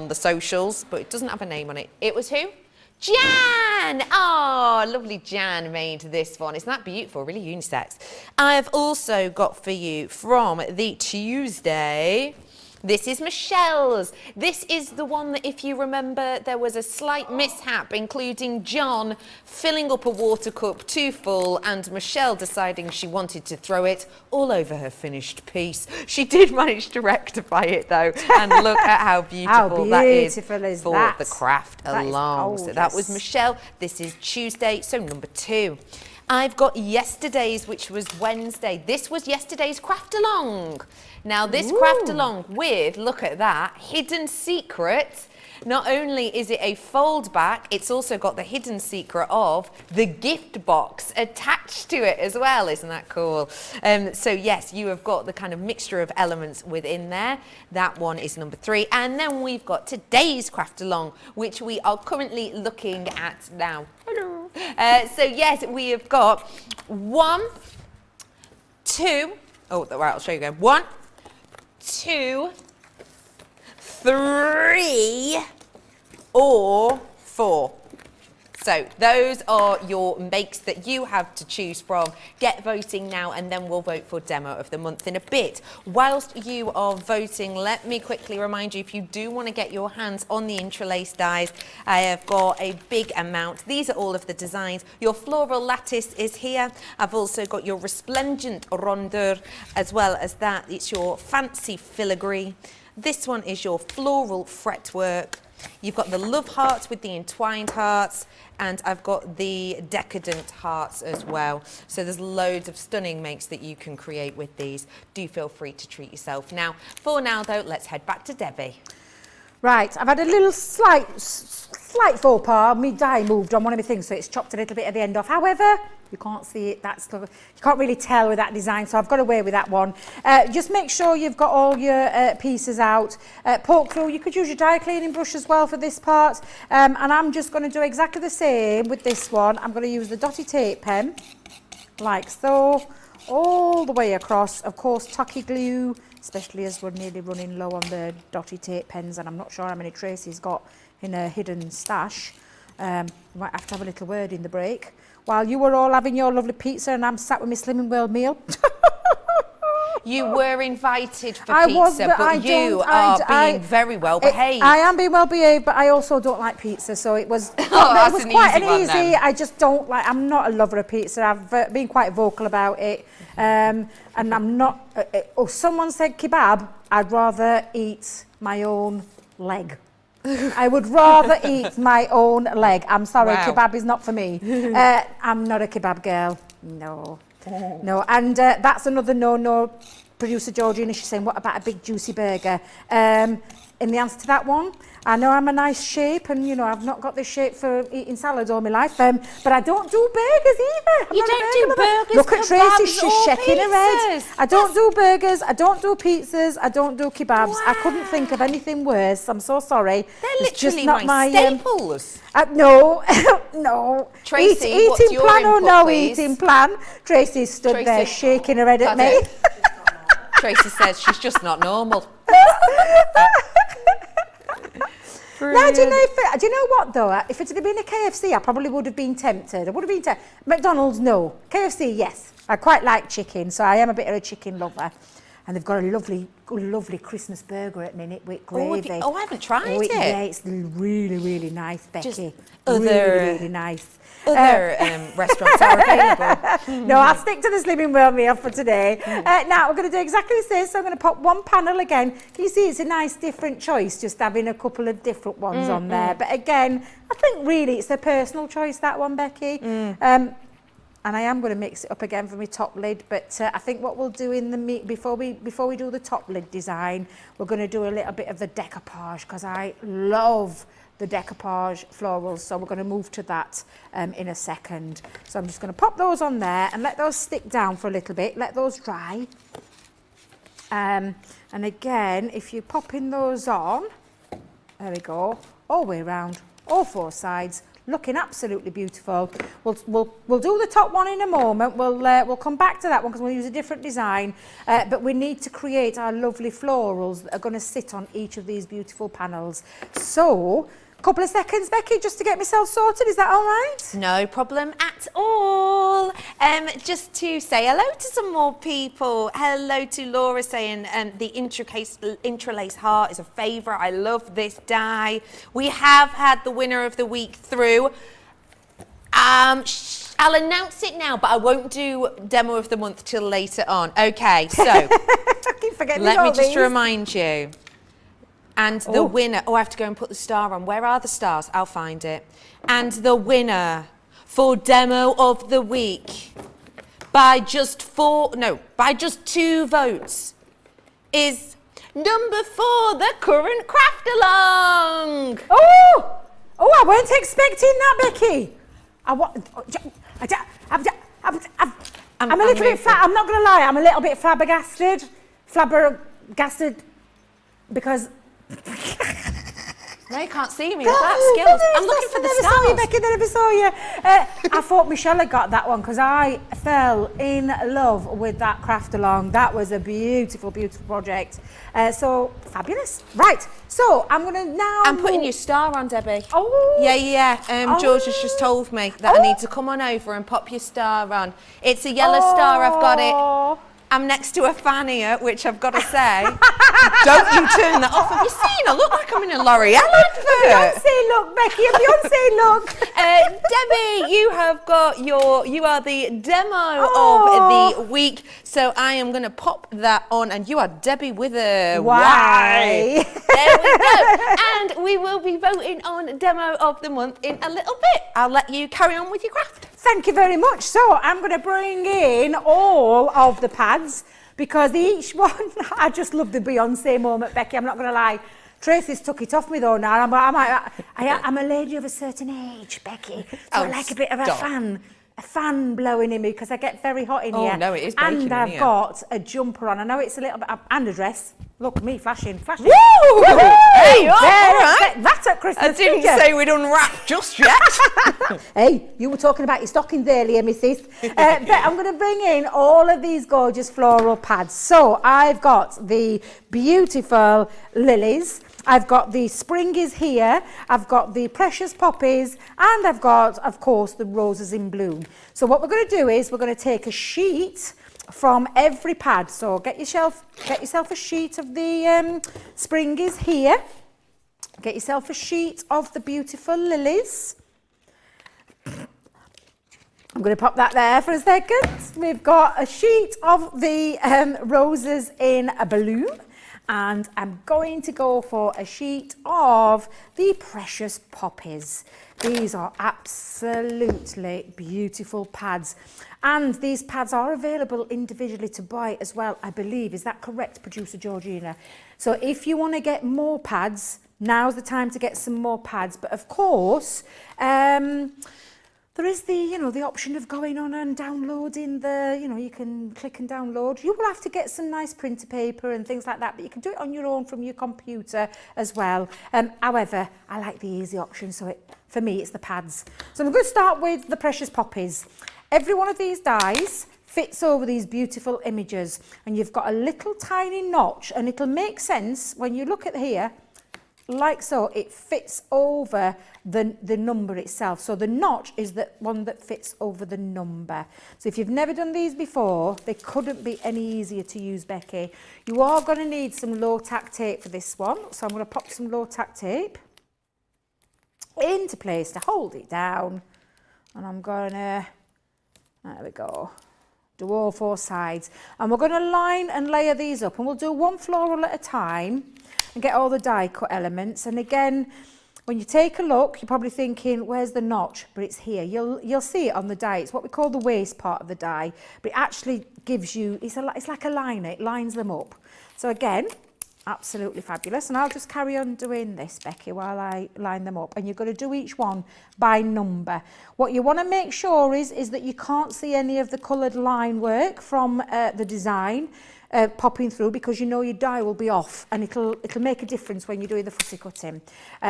the socials, but it doesn't have a name on it. It was who? Jan! Oh, lovely Jan made this one. Isn't that beautiful? Really unisex. I've also got for you from the Tuesday. This is Michelle's. This is the one that, if you remember, there was a slight mishap, including John filling up a water cup too full and Michelle deciding she wanted to throw it all over her finished piece. She did manage to rectify it though, and look at how beautiful that is for the Craft Along. So that was Michelle. This is Tuesday, so number 2. I've got yesterday's, which was Wednesday. This was yesterday's Craft Along. Now this Craft Along with, look at that, hidden secret. Not only is it a fold back, it's also got the hidden secret of the gift box attached to it as well. Isn't that cool? So yes, you have got the kind of mixture of elements within there. That one is number 3. And then we've got today's Craft Along, which we are currently looking at now. Hello. So yes, we have got 1, 2, oh, right, I'll show you again. 1, 2, 3, or 4. So those are your makes that you have to choose from. Get voting now and then we'll vote for Demo of the Month in a bit. Whilst you are voting, let me quickly remind you, if you do want to get your hands on the interlace dies, I have got a big amount. These are all of the designs. Your floral lattice is here. I've also got your resplendent rondeur, as well as that. It's your fancy filigree. This one is your floral fretwork. You've got the love hearts with the entwined hearts, and I've got the decadent hearts as well. So there's loads of stunning makes that you can create with these. Do feel free to treat yourself. Now, for now though, let's head back to Debbie. Right, I've had a little slight faux pas. My die moved on one of my things, so it's chopped a little bit at the end off. However, you can't see it, you can't really tell with that design, so I've got away with that one. Just make sure you've got all your pieces out. Poke through, you could use your die cleaning brush as well for this part. And I'm just going to do exactly the same with this one. I'm going to use the dotty tape pen, like so, all the way across. Of course, tacky glue, especially as we're nearly running low on the dotty tape pens, and I'm not sure how many Tracy's got in her hidden stash. We might have to have a little word in the break. While you were all having your lovely pizza and I'm sat with my Slimming World meal. You were invited for pizza, but you are being very well behaved. I am being well behaved, but I also don't like pizza, so it was, it was quite an easy. I just don't like, I'm not a lover of pizza. I've been quite vocal about it. And I'm not, someone said kebab, I'd rather eat my own leg. I would rather eat my own leg. I'm sorry, kebab is not for me. I'm not a kebab girl. No. No, and that's another no. Producer Georgina, she's saying, what about a big juicy burger? In the answer to that one, I know I'm a nice shape, and you know I've not got this shape for eating salad all my life, but I don't do burgers either. You don't do burgers. Look at Tracy, she's shaking her head. I don't do burgers, I don't do pizzas, I don't do kebabs. Wow. I couldn't think of anything worse. I'm so sorry. They're literally just not my staples. No, no. Tracy, eating what's your plan input, or no please? Eating plan? Tracy stood there shaking her head at me. Tracy says she's just not normal. Now, do you know what though? If it had been a KFC, I probably would have been tempted. I would have been tempted. McDonald's, no. KFC, yes. I quite like chicken, so I am a bit of a chicken lover. And they've got a lovely Christmas burger at the minute with gravy. I haven't tried it. Yeah, it's really, really nice, Becky. Just really nice. Other restaurants are available. No, I'll stick to the Slimming World meal for today. Now, we're going to do exactly the same. So I'm going to pop one panel again. Can you see it's a nice different choice, just having a couple of different ones on there. But again, I think really it's a personal choice, that one, Becky. And I am going to mix it up again for my top lid, but I think what we'll do in the before we do the top lid design, we're going to do a little bit of the decoupage, because I love the decoupage florals, so we're going to move to that in a second. So I'm just going to pop those on there and let those stick down for a little bit, let those dry. And again, if you're popping those on, there we go, all the way around, all four sides, looking absolutely beautiful. We'll do the top one in a moment. We'll come back to that one because we'll use a different design. But we need to create our lovely florals that are going to sit on each of these beautiful panels. So, a couple of seconds, Becky, just to get myself sorted. Is that all right? No problem at all. Just to say hello to some more people. Hello to Laura saying the intralace heart is a favourite. I love this die. We have had the winner of the week through. I'll announce it now, but I won't do demo of the month till later on. Okay, so I keep forgetting let me all just these. remind you. And the winner, I have to go and put the star on. Where are the stars? I'll find it. And the winner for demo of the week by just 2 votes is number 4, the current craft along. Oh, I weren't expecting that, Becky. I'm a little bit I'm not going to lie, I'm a little bit flabbergasted because No, you can't see me with that skills. I'm looking for the stars. stars. Saw you, Becky, I never saw you. I thought Michelle had got that one because I fell in love with that craft along. That was a beautiful, beautiful project. So fabulous. Right. So I'm going to now. I'm putting your star on, Debbie. Oh. Yeah. George has just told me that I need to come on over and pop your star on. It's a yellow star. I've got it. I'm next to a fan here, which I've got to say, don't you turn that off. Have you seen? I look like I'm in a L'Oreal advert. Beyonce look, Becky, a Beyonce look. Debbie, you are the demo of the week. So I am going to pop that on, and you are Debbie with a Y. There we go. And we will be voting on demo of the month in a little bit. I'll let you carry on with your craft. Thank you very much. So I'm going to bring in all of the pads because each one, I just love the Beyonce moment, Becky, I'm not going to lie. Tracy's took it off me though now. I'm a lady of a certain age, Becky. So I like a bit of a fan blowing in me because I get very hot in here. Oh no, it is baking and I've got a jumper on. I know it's a little bit, and a dress. Look, me flashing. Woo! Hey, all right. That's at Christmas. I didn't say we'd unwrap just yet. Hey, you were talking about your stockings earlier, Mrs. But I'm going to bring in all of these gorgeous floral pads. So I've got the beautiful lilies. I've got the springies here, I've got the precious poppies, and I've got, of course, the roses in bloom. So what we're going to do is we're going to take a sheet from every pad. So get yourself a sheet of the springies here. Get yourself a sheet of the beautiful lilies. I'm going to pop that there for a second. We've got a sheet of the roses in a bloom. And I'm going to go for a sheet of the precious poppies. These are absolutely beautiful pads. And these pads are available individually to buy as well, I believe. Is that correct, Producer Georgina? So if you want to get more pads, now's the time to get some more pads. But of course, there is the option of going on and downloading you can click and download. You will have to get some nice printer paper and things like that, but you can do it on your own from your computer as well. However, I like the easy option, so for me, it's the pads. So I'm going to start with the precious poppies. Every one of these dies fits over these beautiful images, and you've got a little tiny notch, and it'll make sense when you look at here. like so, it fits over the number itself. So the notch is the one that fits over the number. So if you've never done these before, they couldn't be any easier to use, Becky. You are going to need some low tack tape for this one. So I'm going to pop some low tack tape into place to hold it down. And I'm going to, there we go, do all 4 sides. And we're going to line and layer these up, and we'll do one floral at a time and get all the die cut elements. And again, when you take a look, you're probably thinking, where's the notch? But it's here. You'll see it on the die. It's what we call the waste part of the die, but it actually gives you, it's like a liner. It lines them up. So again, absolutely fabulous. And I'll just carry on doing this, Becky, while I line them up. And you're going to do each one by number. What you want to make sure is that you can't see any of the coloured line work from the design popping through, because you know your die will be off, and it'll make a difference when you're doing the fussy cutting.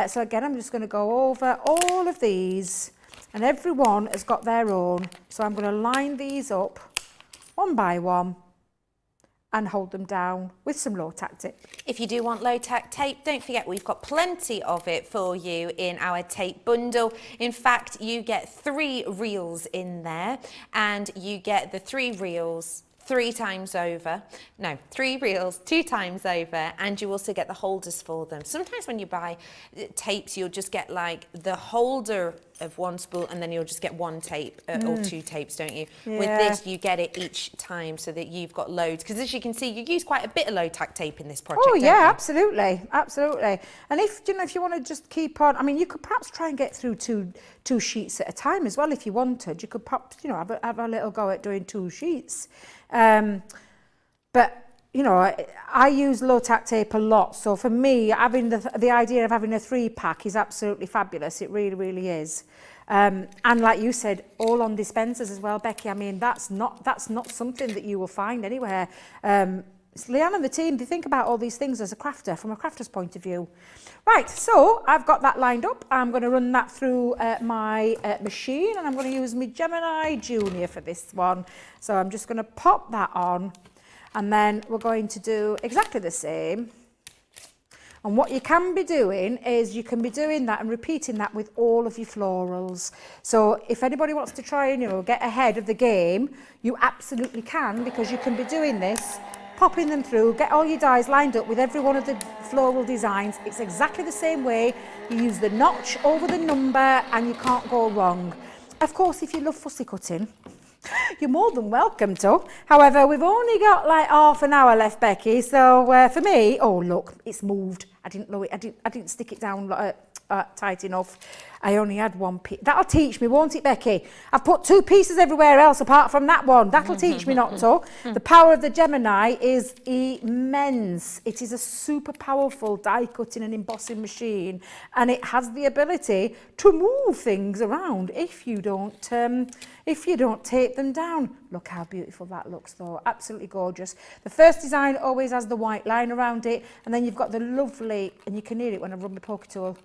So again, I'm just going to go over all of these, and everyone has got their own. So I'm going to line these up one by one and hold them down with some low tack tape. If you do want low tack tape, don't forget we've got plenty of it for you in our tape bundle. In fact, you get 3 reels in there, and you get the 3 reels 3 times over. No, 3 reels 2 times over, and you also get the holders for them. Sometimes when you buy tapes, you'll just get like the holder of one spool, and then you'll just get 1 tape or 2 tapes, don't you? Yeah. With this, you get it each time, so that you've got loads. Because as you can see, you use quite a bit of low tack tape in this project. Oh yeah, don't you? absolutely, absolutely. And if you want to just keep on, I mean, you could perhaps try and get through two sheets at a time as well if you wanted. You could perhaps, have a little go at doing 2 sheets. But I use low tack tape a lot, so for me, having the idea of having a 3-pack is absolutely fabulous. It really, really is. And like you said, all on dispensers as well, Becky. I mean, that's not something that you will find anywhere. Leanne and the team, they think about all these things as a crafter, from a crafter's point of view. Right, so I've got that lined up. I'm going to run that through my machine, and I'm going to use my Gemini Junior for this one. So I'm just going to pop that on, and then we're going to do exactly the same. And what you can be doing is you can be doing that and repeating that with all of your florals. So if anybody wants to try and get ahead of the game, you absolutely can, because you can be doing this, popping them through, get all your dies lined up with every one of the floral designs. It's exactly the same way. You use the notch over the number, and you can't go wrong. Of course, if you love fussy cutting, you're more than welcome to. However, we've only got like half an hour left, Becky. So for me, oh look, it's moved. I didn't know it. I didn't stick it down tight enough. I only had 1 piece. That'll teach me, won't it, Becky? I've put 2 pieces everywhere else apart from that one. That'll teach me not to. The power of the Gemini is immense. It is a super powerful die cutting and embossing machine, and it has the ability to move things around if you don't tape them down. Look how beautiful that looks, though. Absolutely gorgeous. The first design always has the white line around it, and then you've got the lovely, and you can hear it when I run my poker tool,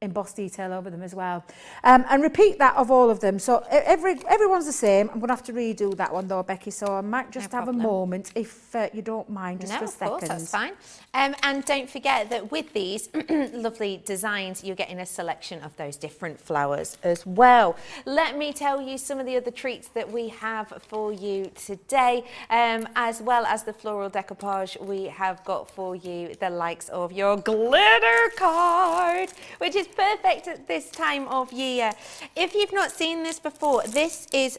embossed detail over them as well, and repeat that of all of them. So everyone's the same. I'm going to have to redo that one though, Becky, so I might just have a moment, if you don't mind, just for a second. No, of course, that's fine. And don't forget that with these lovely designs, you're getting a selection of those different flowers as well. Let me tell you some of the other treats that we have for you today. As well as the floral decoupage, we have got for you the likes of your glitter card, which is perfect at this time of year. If you've not seen this before, this is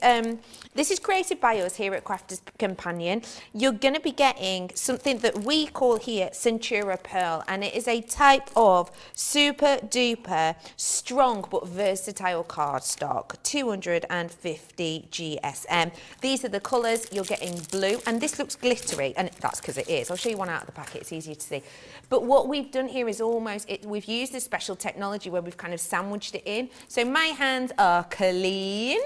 created by us here at Crafters Companion. You're going to be getting something that we call here Centura Pearl, and it is a type of super duper strong but versatile cardstock, 250 GSM. These are the colours. You're getting blue, and this looks glittery, and that's because it is. I'll show you one out of the packet, it's easier to see. But what we've done here is we've used this special technology where we've kind of sandwiched it in. So my hands are clean,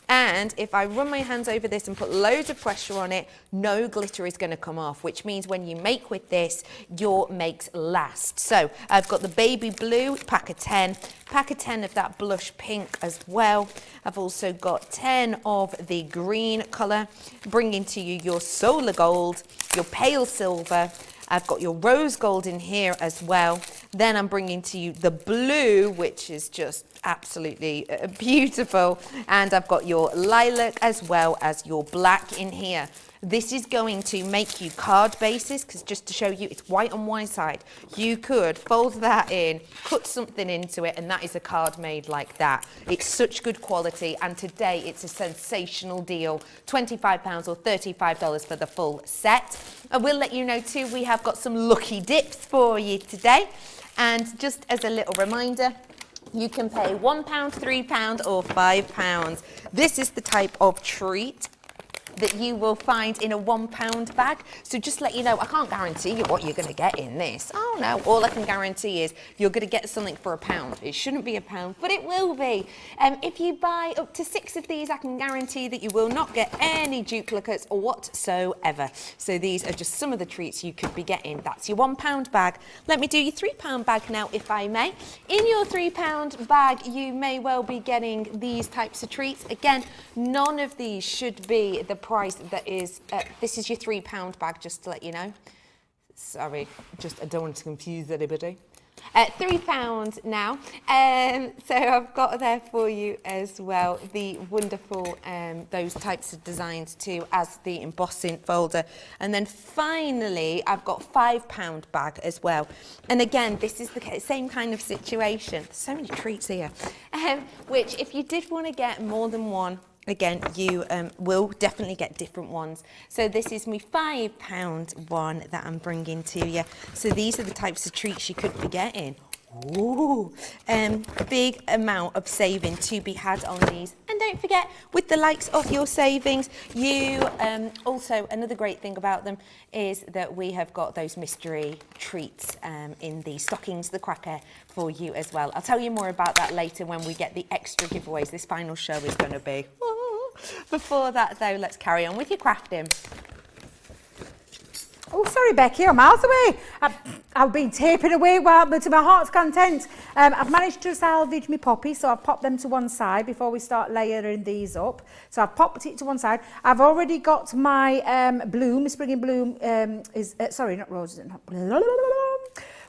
and if I run my hands over this and put loads of pressure on it, no glitter is going to come off, which means when you make with this, your makes last. So I've got the baby blue, pack of 10 of that blush pink as well. I've also got 10 of the green colour, bringing to you your solar gold, your pale silver, I've got your rose gold in here as well. Then I'm bringing to you the blue, which is just absolutely beautiful. And I've got your lilac as well as your black in here. This is going to make you card bases, because just to show you, it's white on one side. You could fold that in, cut something into it, and that is a card made like that. It's such good quality, and today it's a sensational deal. £25 or $35 for the full set. I will let you know too, we have got some lucky dips for you today. And just as a little reminder, you can pay £1, £3 or £5. This is the type of treat that you will find in a £1 bag. So just let you know, I can't guarantee you what you're going to get in this. Oh no, all I can guarantee is you're going to get something for £1. It shouldn't be £1, but it will be. If you buy up to 6 of these, I can guarantee that you will not get any duplicates or whatsoever. So these are just some of the treats you could be getting. That's your £1 bag. Let me do your £3 bag now, if I may. In your £3 bag, you may well be getting these types of treats. Again, none of these should be the price that is, this is your £3 bag, just to let you know. Sorry, just I don't want to confuse anybody. £3 now. So I've got there for you as well the wonderful, those types of designs too, as the embossing folder. And then finally, I've got £5 bag as well. And again, this is the same kind of situation. There's so many treats here. Which if you did want to get more than one, again, you will definitely get different ones. So this is my £5 one that I'm bringing to you. So these are the types of treats you could be getting. Ooh, big amount of saving to be had on these. And don't forget, with the likes of your savings, you also, another great thing about them is that we have got those mystery treats in the stockings, the cracker, for you as well. I'll tell you more about that later when we get the extra giveaways. This final show is going to be. Before that though, let's carry on with your crafting. Oh, sorry, Becky, I'm miles away. I've been taping away to my heart's content. I've managed to salvage my poppy, so I've popped them to one side before we start layering these up. So I've popped it to one side. I've already got my bloom, my spring and bloom, sorry, not roses,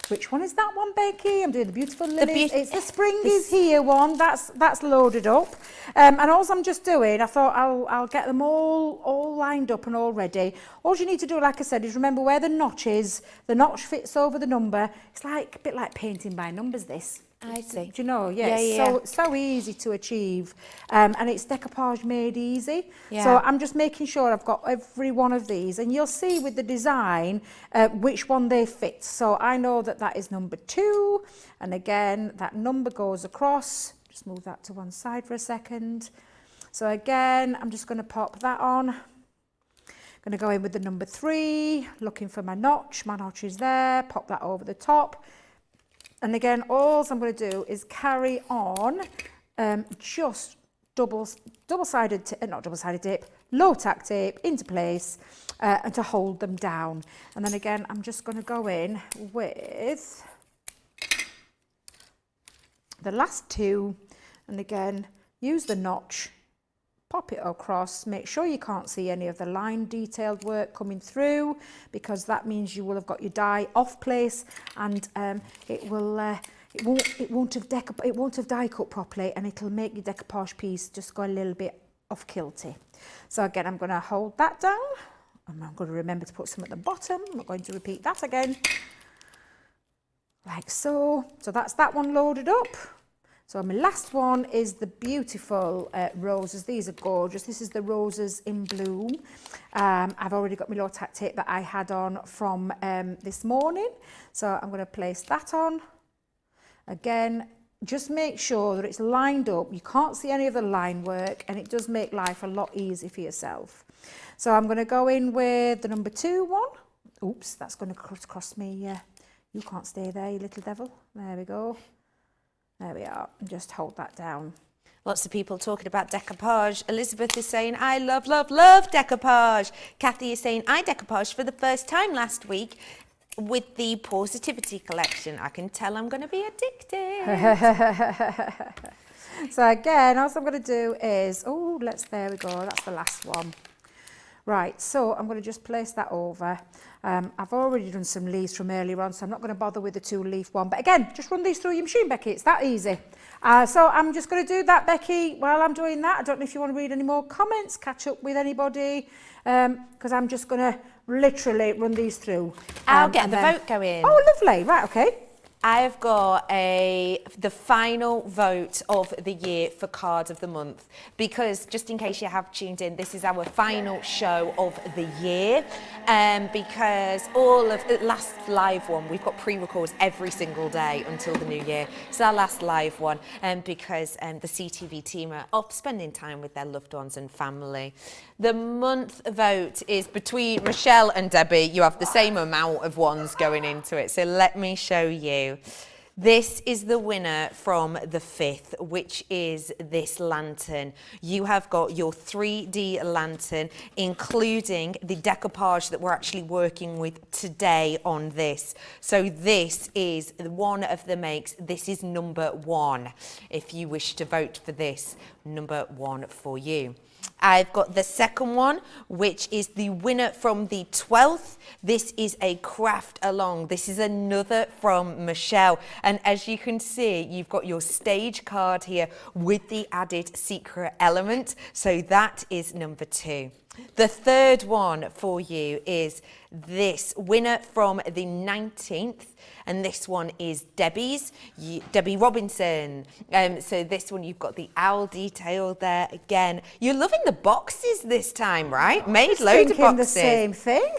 which one is that one, Becky? I'm doing the beautiful lily. It's the spring is here one. That's loaded up. And all I'm just doing, I thought I'll get them all lined up and all ready. All you need to do, like I said, is remember where the notch is. The notch fits over the number. It's like a bit like painting by numbers, this. I see. Do you know? Yeah. So easy to achieve, and it's decoupage made easy. Yeah. So I'm just making sure I've got every one of these, and you'll see with the design which one they fit. So I know that is number 2, and again that number goes across. Just move that to one side for a second. So again, I'm just going to pop that on. Going to go in with the number 3, looking for my notch. My notch is there. Pop that over the top. And again, all I'm going to do is carry on just double-sided tape, low-tack tape into place and to hold them down. And then again, I'm just going to go in with the last 2, and again, use the notch, pop it across, make sure you can't see any of the line detailed work coming through, because that means you will have got your die off place, and it won't have die cut properly, and it'll make your decoupage piece just go a little bit off kilty. So again, I'm going to hold that down, and I'm going to remember to put some at the bottom. I'm not going to repeat that again, like so. So that's that one loaded up. So my last one is the beautiful roses. These are gorgeous. This is the roses in bloom. I've already got my low tack tape that I had on from this morning. So I'm going to place that on. Again, just make sure that it's lined up. You can't see any of the line work, and it does make life a lot easier for yourself. So I'm going to go in with the number 2 one. Oops, that's going to cross me. You can't stay there, you little devil. There we go. There we are, and just hold that down. Lots of people talking about decoupage. Elizabeth is saying, I love, love, love decoupage. Kathy is saying, I decoupaged for the first time last week with the Positivity collection. I can tell I'm going to be addicted. So again, all I'm going to do is, there we go, that's the last one. Right, so I'm going to just place that over. I've already done some leaves from earlier on, so I'm not going to bother with the 2-leaf one. But again, just run these through your machine, Becky. It's that easy. So I'm just going to do that, Becky, while I'm doing that. I don't know if you want to read any more comments, catch up with anybody, because I'm just going to literally run these through. I'll get the vote going. Oh, lovely. Right, okay. I've got the final vote of the year for Card of the Month, because just in case you have tuned in, this is our final show of the year, because all of the last live one, we've got pre-records every single day until the new year. It's our last live one, because the CTV team are off spending time with their loved ones and family. The month vote is between Michelle and Debbie. You have the same amount of ones going into it, so let me show you. This is the winner from the 5th, which is this lantern. You have got your 3D lantern, including the decoupage that we're actually working with today on this. So this is one of the makes. This is number 1. If you wish to vote for this, number 1 for you. I've got the second one, which is the winner from the 12th. This is a craft along. This is another from Michelle. And as you can see, you've got your stage card here with the added secret element. So that is number 2. The third one for you is this winner from the 19th. And this one is Debbie's, Debbie Robinson. So this one, you've got the owl detail there again. You're loving the boxes this time, right? Made loads of boxes. The same thing.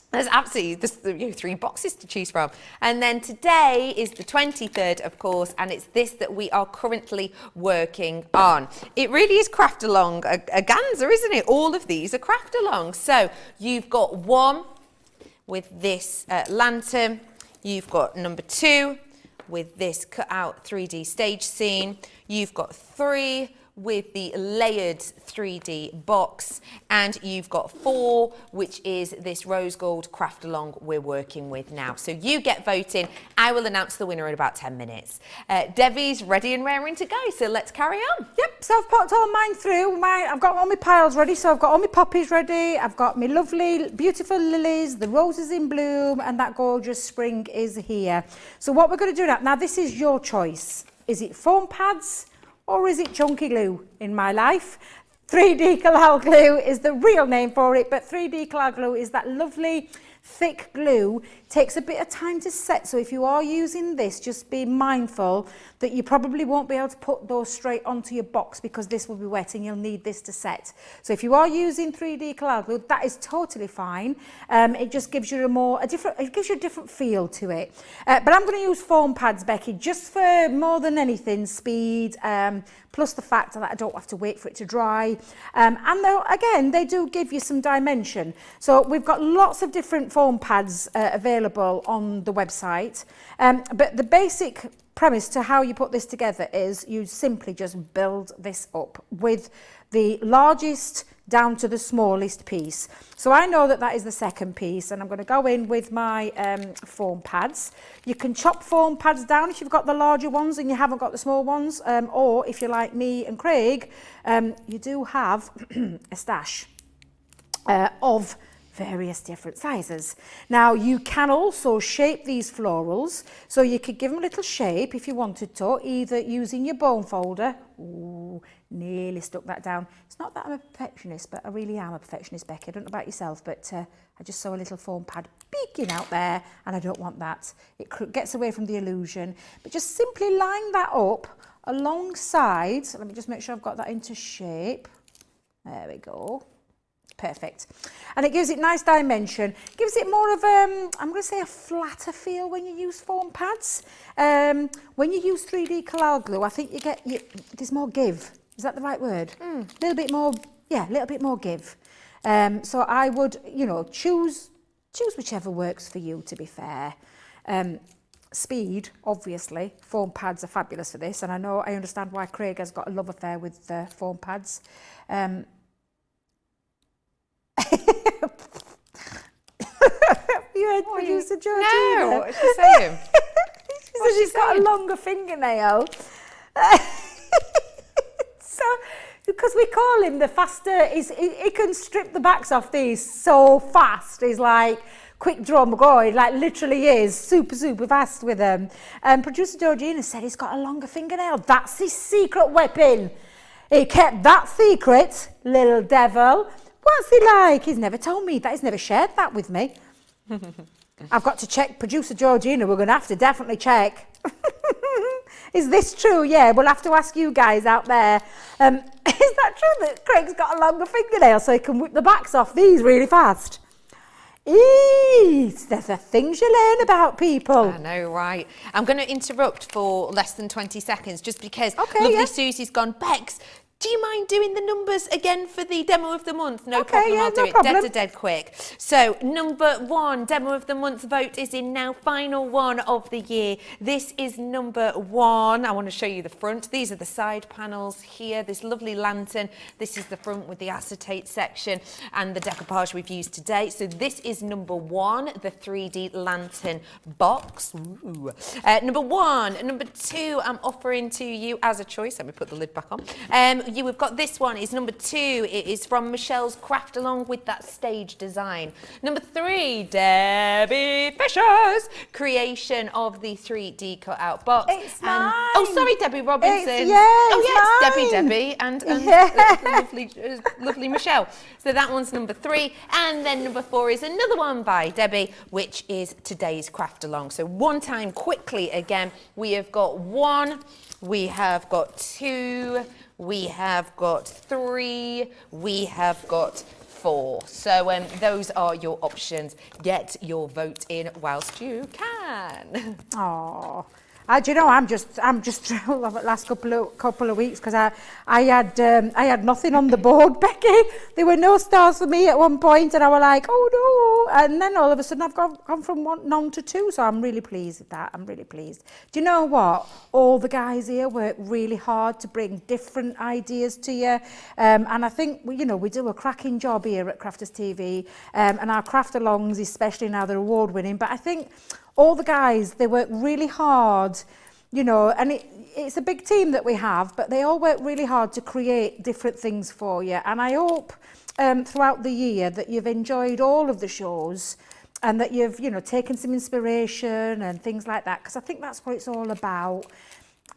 There's absolutely 3 boxes to choose from. And then today is the 23rd, of course, and it's this that we are currently working on. It really is craft along a ganzer, isn't it? All of these are craft along. So you've got 1 with this lantern. You've got number 2 with this cut out 3D stage scene. You've got 3 with the layered 3D box, and you've got 4, which is this rose gold craft along we're working with now. So you get voting. I will announce the winner in about 10 minutes. Debbie's ready and raring to go, so let's carry on. Yep, so I've popped all mine through. I've got all my piles ready, so I've got all my poppies ready. I've got my lovely, beautiful lilies, the roses in bloom, and that gorgeous spring is here. So what we're going to do now this is your choice. Is it foam pads? Or is it chunky glue? In my life, 3D Collal glue is the real name for it, but 3D Collal glue is that lovely thick glue. Takes a bit of time to set, so if you are using this, just be mindful that you probably won't be able to put those straight onto your box because this will be wet and you'll need this to set. So if you are using 3D Collal glue, that is totally fine. It just gives you a different feel to it. But I'm going to use foam pads, Becky, just for more than anything, speed, plus the fact that I don't have to wait for it to dry. And again, they do give you some dimension. So we've got lots of different foam pads available on the website. But the basic premise to how you put this together is you simply just build this up with the largest down to the smallest piece. So I know that that is the second piece, and I'm going to go in with my foam pads. You can chop foam pads down if you've got the larger ones and you haven't got the small ones, or if you're like me and Craig, you do have a stash of various different sizes. Now you can also shape these florals, so you could give them a little shape if you wanted to, either using your bone folder. Ooh, nearly stuck that down. It's not that I'm a perfectionist, but I really am a perfectionist, Becky. I don't know about yourself, but I just saw a little foam pad peeking out there, and I don't want that. It gets away from the illusion. But just simply line that up alongside. Let me just make sure I've got that into shape. There we go. Perfect. And it gives it nice dimension. Gives it more of I'm going to say a flatter feel when you use foam pads. When you use 3D Collal glue, I think there's more give. Is that the right word? A little bit more, yeah, a little bit more give. So I would, choose whichever works for you, to be fair. Speed, obviously. Foam pads are fabulous for this, and I understand why Craig has got a love affair with foam pads. You heard producer Georgina? No, what's she saying? She said she's got a longer fingernail. So, because we call him the faster, he can strip the backs off these so fast. He's like quick drum going, like literally is super fast with them. Producer Georgina said he's got a longer fingernail. That's his secret weapon. He kept that secret, little devil. What's he like? He's never told me that. He's never shared that with me. I've got to check. Producer Georgina, we're going to have to definitely check. Is this true? Yeah, we'll have to ask you guys out there. Is that true that Craig's got a longer fingernail so he can whip the backs off these really fast? There's the things you learn about people. I know, right? I'm going to interrupt for less than 20 seconds just because lovely Susie's gone, Bex, do you mind doing the numbers again for the demo of the month? No problem, I'll do it dead quick. So, number 1 demo of the month vote is in now, final one of the year. This is number 1. I want to show you the front. These are the side panels here, this lovely lantern. This is the front with the acetate section and the decoupage we've used today. So this is number 1, the 3D lantern box. Ooh. Number 1. Number 2, I'm offering to you as a choice. Let me put the lid back on. We've got this one is number 2. It is from Michelle's Craft Along with that stage design. Number 3, Debbie Fisher's creation of the 3D cutout box. It's mine. Oh, sorry, Debbie Robinson. It's Debbie and lovely Michelle. So that one's number 3. And then number 4 is another one by Debbie, which is today's Craft Along. So one time quickly again, we have got 1, we have got 2, we have got 3, we have got 4. So those are your options. Get your vote in whilst you can. Oh, do you know, I'm just thrilled over the last couple of weeks because I had nothing on the board, Becky. There were no stars for me at one point, and I was like, oh no! And then all of a sudden, I've gone from none to 2. So I'm really pleased with that. I'm really pleased. Do you know what? All the guys here work really hard to bring different ideas to you, and I think we do a cracking job here at Crafters TV, and our craft alongs, especially now they're award winning. But I think all the guys, they work really hard, and it's a big team that we have, but they all work really hard to create different things for you. And I hope throughout the year that you've enjoyed all of the shows and that you've, taken some inspiration and things like that, because I think that's what it's all about.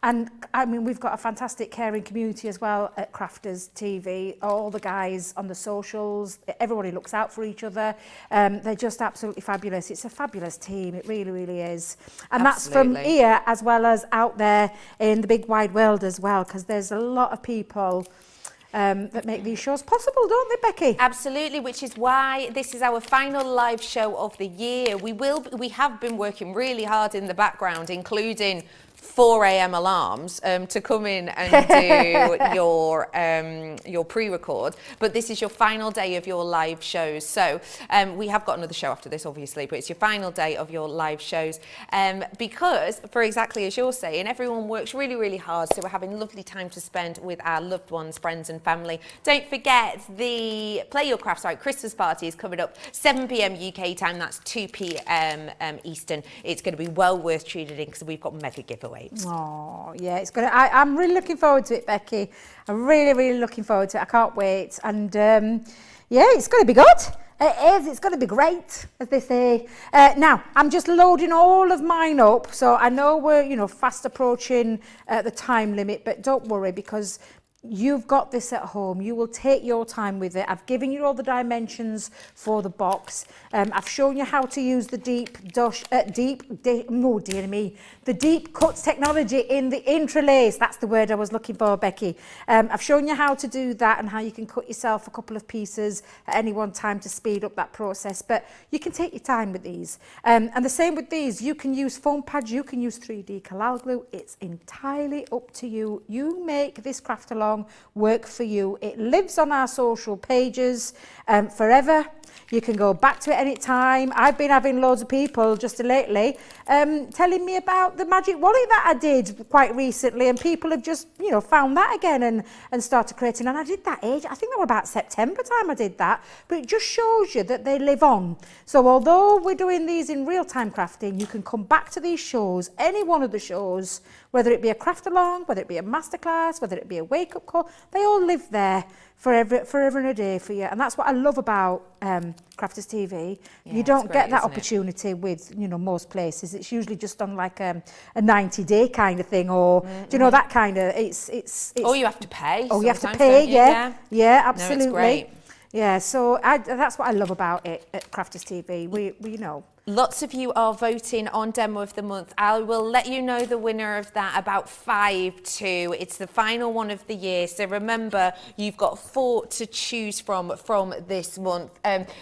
And I mean, we've got a fantastic caring community as well at Crafters TV. All the guys on the socials, everybody looks out for each other. They're just absolutely fabulous. It's a fabulous team. It really, really is. And that's from here as well as out there in the big wide world as well, because there's a lot of people that make these shows possible, don't they, Becky? Absolutely, which is why this is our final live show of the year. We have been working really hard in the background, including 4 a.m. alarms to come in and do your pre-record, but this is your final day of your live shows. So we have got another show after this, obviously, but it's your final day of your live shows because, for exactly as you're saying, everyone works really, really hard, so we're having lovely time to spend with our loved ones, friends and family. Don't forget the Play Your Crafts Right Christmas party is coming up 7 p.m. UK time, that's 2 p.m. Eastern. It's going to be well worth tuning in because we've got mega giveaways. Oh, yeah, it's gonna. I'm really looking forward to it, Becky. I'm really, really looking forward to it. I can't wait. And yeah, it's going to be good. It is. It's going to be great, as they say. Now, I'm just loading all of mine up. So I know we're, fast approaching the time limit, but don't worry because you've got this at home. You will take your time with it. I've given you all the dimensions for the box. I've shown you how to use the deep cuts technology in the interlace. That's the word I was looking for, Becky. I've shown you how to do that and how you can cut yourself a couple of pieces at any one time to speed up that process. But you can take your time with these. And the same with these. You can use foam pads. You can use 3D Collal glue. It's entirely up to you. You make this craft along work for you. It lives on our social pages forever. You can go back to it any time. I've been having loads of people just lately telling me about the magic wallet that I did quite recently, and people have just found that again and started creating. And I did that I think that was about September time I did that, but it just shows you that they live on. So although we're doing these in real-time crafting, you can come back to these shows, any one of the shows, whether it be a craft along, whether it be a masterclass, whether it be a wake up they all live there forever and a day for you. And that's what I love about Crafters TV. Yeah, You don't it's get great, that isn't it? opportunity with, most places. It's usually just on like a 90-day kind of thing, or do you know that kind of, it's Or you have to pay. Oh, you have to sometimes, pay, don't you? yeah, No, absolutely. it's great. Yeah, so that's what I love about it at Crafters TV. We Lots of you are voting on Demo of the Month. I will let you know the winner of that about 5-2. It's the final one of the year. So remember, you've got 4 to choose from this month.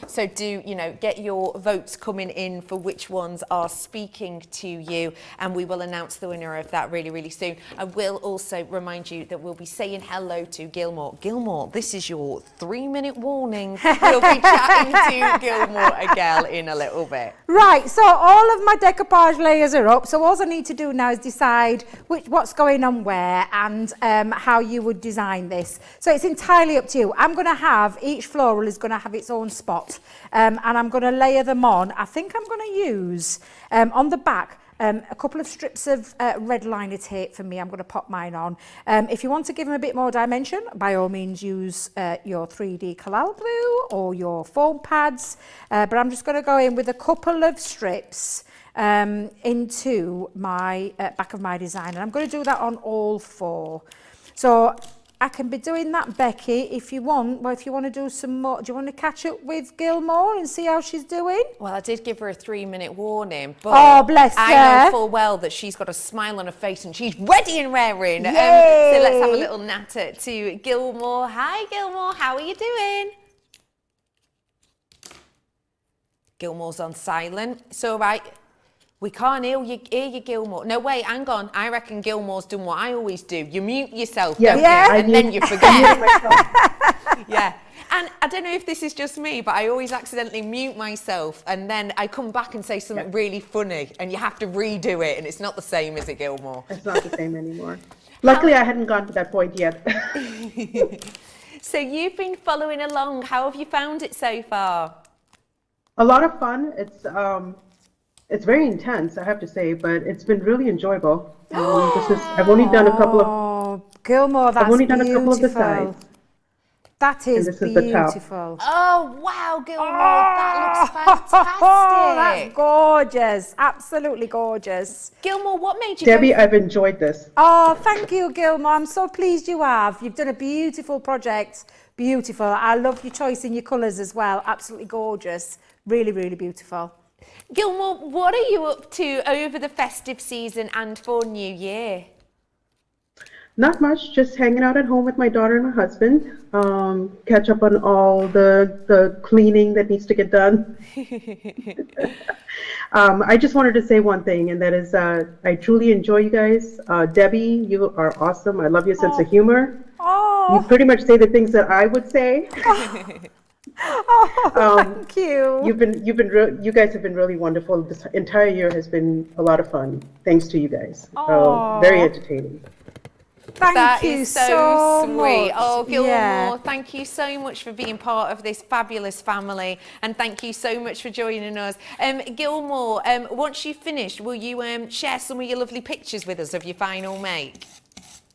So do, get your votes coming in for which ones are speaking to you. And we will announce the winner of that really, really soon. I will also remind you that we'll be saying hello to Gilmour. Gilmour, this is your 3-minute warning. We'll be chatting to Gilmour again in a little bit. Right, so all of my decoupage layers are up. So all I need to do now is decide what's going on where and how you would design this. So it's entirely up to you. I'm going to have, each floral is going to have its own spot. And I'm going to layer them on. I think I'm going to use, on the back, a couple of strips of red liner tape for me. I'm going to pop mine on. If you want to give them a bit more dimension, by all means use your 3D Collal glue or your foam pads. But I'm just going to go in with a couple of strips into my back of my design. And I'm going to do that on all 4. So I can be doing that, Becky, if you want. Well, if you want to do some more, do you want to catch up with Gilmour and see how she's doing? Well, I did give her a 3-minute warning, but Oh, bless I her. know full well that she's got a smile on her face and she's ready and raring. So Yay. let's have a little natter to Gilmour. Hi, Gilmour. How are you doing? Gilmour's on silent. It's all right. We can't hear you, Gilmour. No, wait, hang on. I reckon Gilmour's done what I always do. You mute yourself, Yeah. don't Yeah. you? And then you forget. Myself. Yeah. And I don't know if this is just me, but I always accidentally mute myself and then I come back and say something really funny and you have to redo it and it's not the same, is it, Gilmour? It's not the same anymore. Luckily, I hadn't gone to that point yet. So you've been following along. How have you found it so far? A lot of fun. It's very intense, I have to say, but it's been really enjoyable. I've only done a couple of. Oh, Gilmour, that's I've only done a couple of the beautiful. sides. That is this is the top. beautiful. Oh, wow, Gilmour, that looks fantastic. Oh, that's gorgeous. Absolutely gorgeous. Gilmour, what made you Debbie, go? I've enjoyed this. Oh, thank you, Gilmour. I'm so pleased you have. You've done a beautiful project. Beautiful. I love your choice in your colours as well. Absolutely gorgeous. Really, really beautiful. Gilmour, what are you up to over the festive season and for New Year? Not much, just hanging out at home with my daughter and my husband. Catch up on all the cleaning that needs to get done. I just wanted to say one thing, and that is I truly enjoy you guys. Debbie, you are awesome. I love your sense of humor. Oh, You pretty much say the things that I would say. thank you. You guys have been really wonderful. This entire year has been a lot of fun. Thanks to you guys. Very entertaining. Thank That you is so sweet. much. Oh, Gilmour, Yeah. thank you so much for being part of this fabulous family, and thank you so much for joining us. Gilmour, once you've finished, will you share some of your lovely pictures with us of your final make?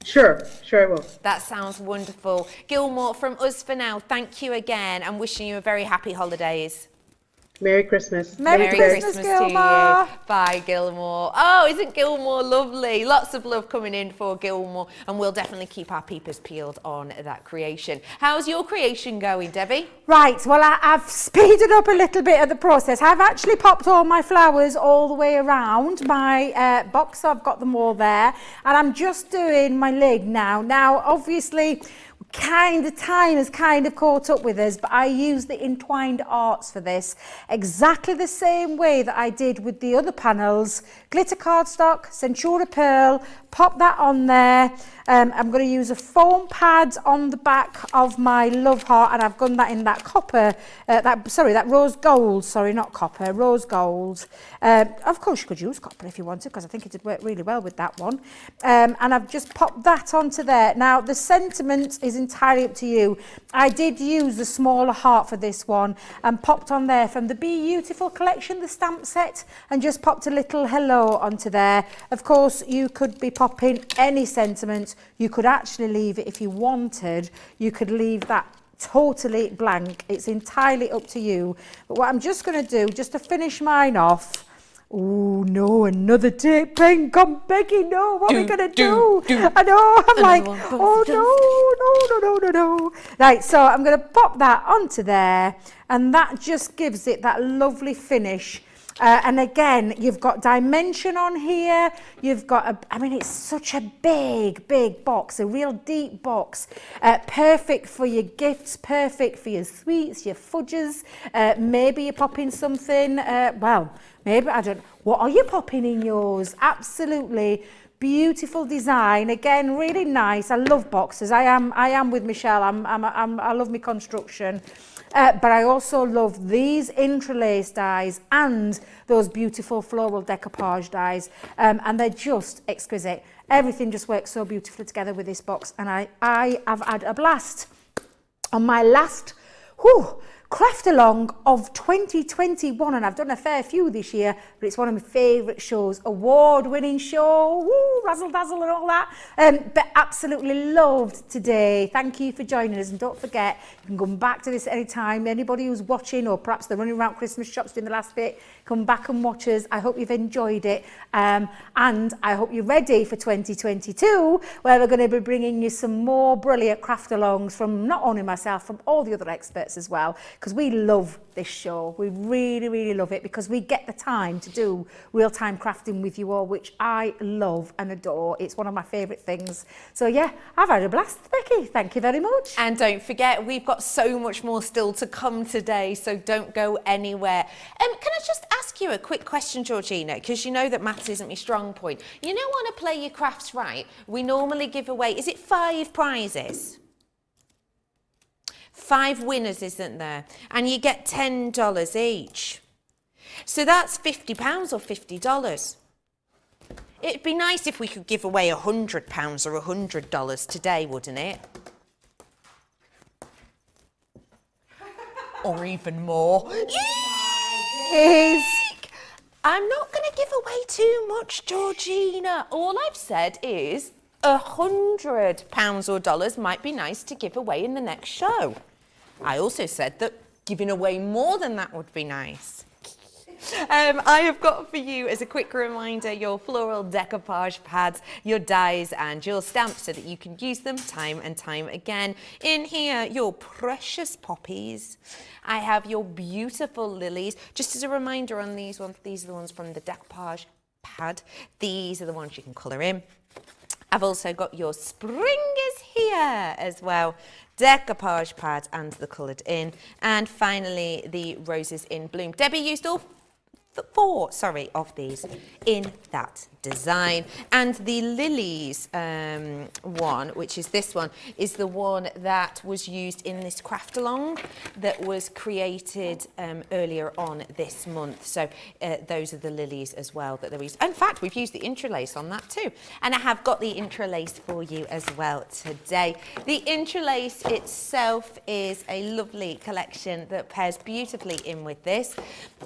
Sure I will. That sounds wonderful. Gilmour, from us for now, thank you again and wishing you a very happy holidays. Merry Christmas. Merry Thank you, guys. Christmas, to Gilmour. you. Bye, Gilmour. Oh, isn't Gilmour lovely? Lots of love coming in for Gilmour, and we'll definitely keep our peepers peeled on that creation. How's your creation going, Debbie? Right, well, I've speeded up a little bit of the process. I've actually popped all my flowers all the way around my box, so I've got them all there. And I'm just doing my lid now. Now, obviously, time has kind of caught up with us, but I use the entwined arts for this exactly the same way that I did with the other panels. Glitter cardstock, Centura pearl, pop that on there. I'm going to use a foam pad on the back of my love heart, and I've done that in that copper, that rose gold, sorry, not copper, rose gold. Of course you could use copper if you wanted, because I think it'd work really well with that one. And I've just popped that onto there. Now the sentiment is entirely up to you. I did use the smaller heart for this one and popped on there from the Be Beautiful collection, the stamp set, and just popped a little hello onto there. Of course you could be popping pop in any sentiment. You could actually leave it if you wanted. You could leave that totally blank. It's entirely up to you. But what I'm just going to do, just to finish mine off, oh no, another tape pen. Come, Becky, no, what are we going to do? I know, I'm like, oh no. Right, so I'm going to pop that onto there, and that just gives it that lovely finish. And again, you've got dimension on here. You've got, I mean, it's such a big box, a real deep box. Perfect for your gifts, perfect for your sweets, your fudges. Maybe you're popping something, well, maybe, I don't know. What are you popping in yours? Absolutely beautiful design. Again, really nice. I love boxes. I am with Michelle. I love my construction. But I also love these interlace dies and those beautiful floral decoupage dies, and they're just exquisite. Everything just works so beautifully together with this box, and I have had a blast. On my last craft along of 2021, and I've done a fair few this year, but it's one of my favourite shows, award-winning show, razzle dazzle and all that, but absolutely loved today. Thank you for joining us, and don't forget, you can come back to this anytime. Anybody who's watching, or perhaps they're running around Christmas shops doing the last bit, come back and watch us. I hope you've enjoyed it, and I hope you're ready for 2022, where we're going to be bringing you some more brilliant craft alongs from not only myself, from all the other experts as well, because we love this show. We really love it, because we get the time to do real-time crafting with you all, which I love and adore. It's one of my favourite things. So yeah, I've had a blast, Becky. Thank you very much. And don't forget, we've got so much more still to come today, so don't go anywhere. Can I just ask you a quick question, Georgina, because you know that maths isn't my strong point. You know, on a Play Your Crafts Right, we normally give away, is it 5 prizes? 5 winners, isn't there? And you get $10 each. So that's £50 or $50. It'd be nice if we could give away £100 or $100 today, wouldn't it? Or even more. Yes. I'm not going to give away too much, Georgina. All I've said is £100 or dollars might be nice to give away in the next show. I also said that giving away more than that would be nice. I have got for you, as a quick reminder, your floral decoupage pads, your dies and your stamps, so that you can use them time and time again. In here, your precious poppies. I have your beautiful lilies. Just as a reminder on these ones, these are the ones from the decoupage pad. These are the ones you can colour in. I've also got your springers here as well, decoupage pad and the coloured in, and finally the roses in bloom. Debbie used all 4 of these in that design, and the lilies one, which is this one, is the one that was used in this craft along that was created earlier on this month. So those are the lilies as well that there is. In fact, we've used the interlace on that too, and I have got the interlace for you as well today. The interlace itself is a lovely collection that pairs beautifully in with this,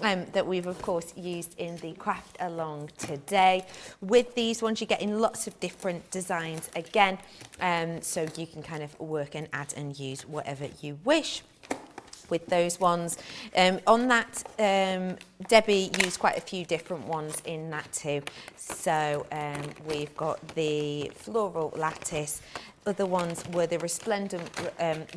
that we've of course used in the craft along today. With these ones, you're getting lots of different designs again, so you can kind of work and add and use whatever you wish with those ones. On that, Debbie used quite a few different ones in that too. So we've got the floral lattice. Other ones were the resplendent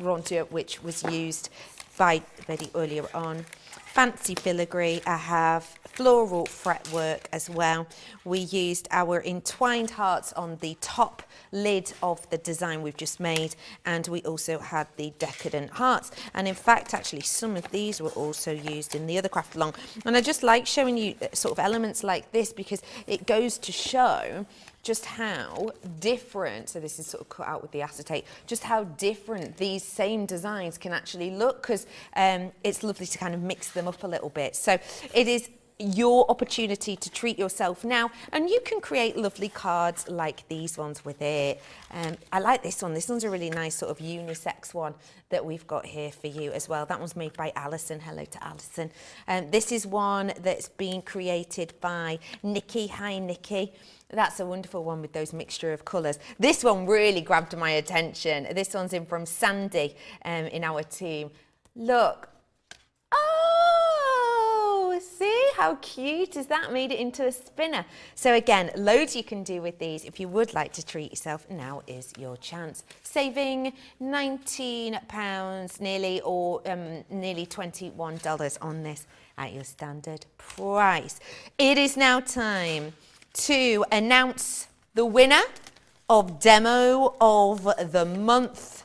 rondure, which was used by Betty earlier on. Fancy filigree. I have floral fretwork as well. We used our entwined hearts on the top lid of the design we've just made, and we also had the decadent hearts. And in fact, actually, some of these were also used in the other craft along. And I just like showing you sort of elements like this, because it goes to show just how different, so this is sort of cut out with the acetate, just how different these same designs can actually look, because it's lovely to kind of mix them up a little bit. So it is your opportunity to treat yourself now, and you can create lovely cards like these ones with it. I like this one. This one's a really nice sort of unisex one that we've got here for you as well. That one's made by Alison. Hello to Alison. This is one that's been created by Nikki. Hi, Nikki. That's a wonderful one with those mixture of colours. This one really grabbed my attention. This one's in from Sandy in our team. Look. Oh, see how cute is that? Made it into a spinner. So again, loads you can do with these. If you would like to treat yourself, now is your chance. Saving £19 nearly, or nearly $21 on this at your standard price. It is now time to announce the winner of Demo of the Month.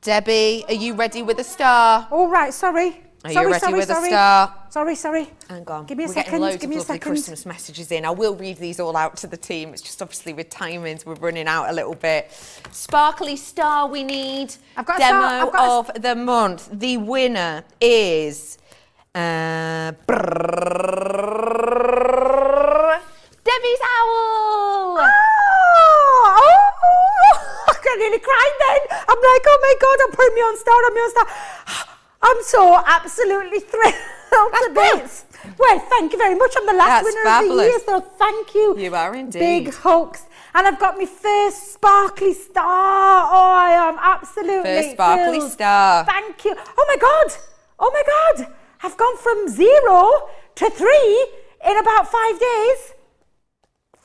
Debbie, are you ready with a star? All right, sorry. Are you ready with a star? Sorry. Hang on. Give me a We're second. getting loads Give me of a lovely second. Christmas messages in. I will read these all out to the team. It's just obviously with timings, we're running out a little bit. Sparkly star we need. I've got a Demo star. I've got of the month. The winner is Debbie's Owl. I nearly cried then. I'm like, oh my God, I'm putting me on star. I'm so absolutely thrilled to bits. Well, thank you very much. I'm the last That's winner fabulous. of the year, so thank you. You are indeed. Big hugs. And I've got my first sparkly star. Oh, I am absolutely First sparkly thrilled. star. Thank you. Oh my God. I've gone from 0 to 3 in about 5 days.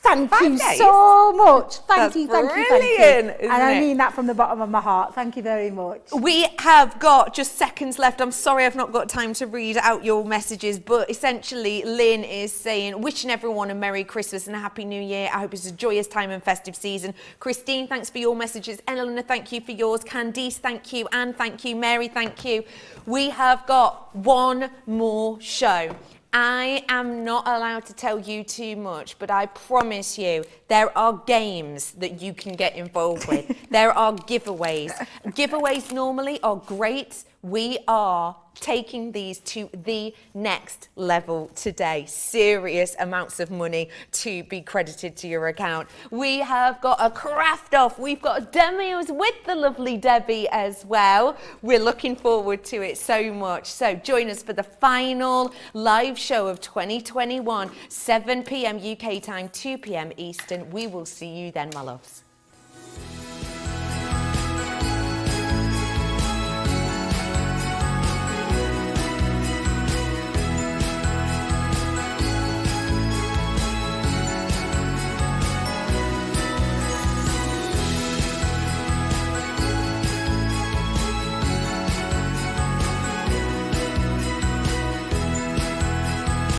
Thank you so much. Thank you. Brilliant, isn't And I it? mean that from the bottom of my heart. Thank you very much. We have got just seconds left. I'm sorry I've not got time to read out your messages, but essentially Lynn is saying, wishing everyone a Merry Christmas and a Happy New Year. I hope it's a joyous time and festive season. Christine, thanks for your messages. Eleanor, thank you for yours. Candice, thank you. Anne, thank you. Mary, thank you. We have got one more show. I am not allowed to tell you too much, but I promise you there are games that you can get involved with. There are giveaways. Giveaways normally are great. We are taking these to the next level today. Serious amounts of money to be credited to your account. We have got a craft off. We've got demos with the lovely Debbie as well. We're looking forward to it so much. So join us for the final live show of 2021, 7 p.m. UK time, 2 p.m. Eastern. We will see you then, my loves.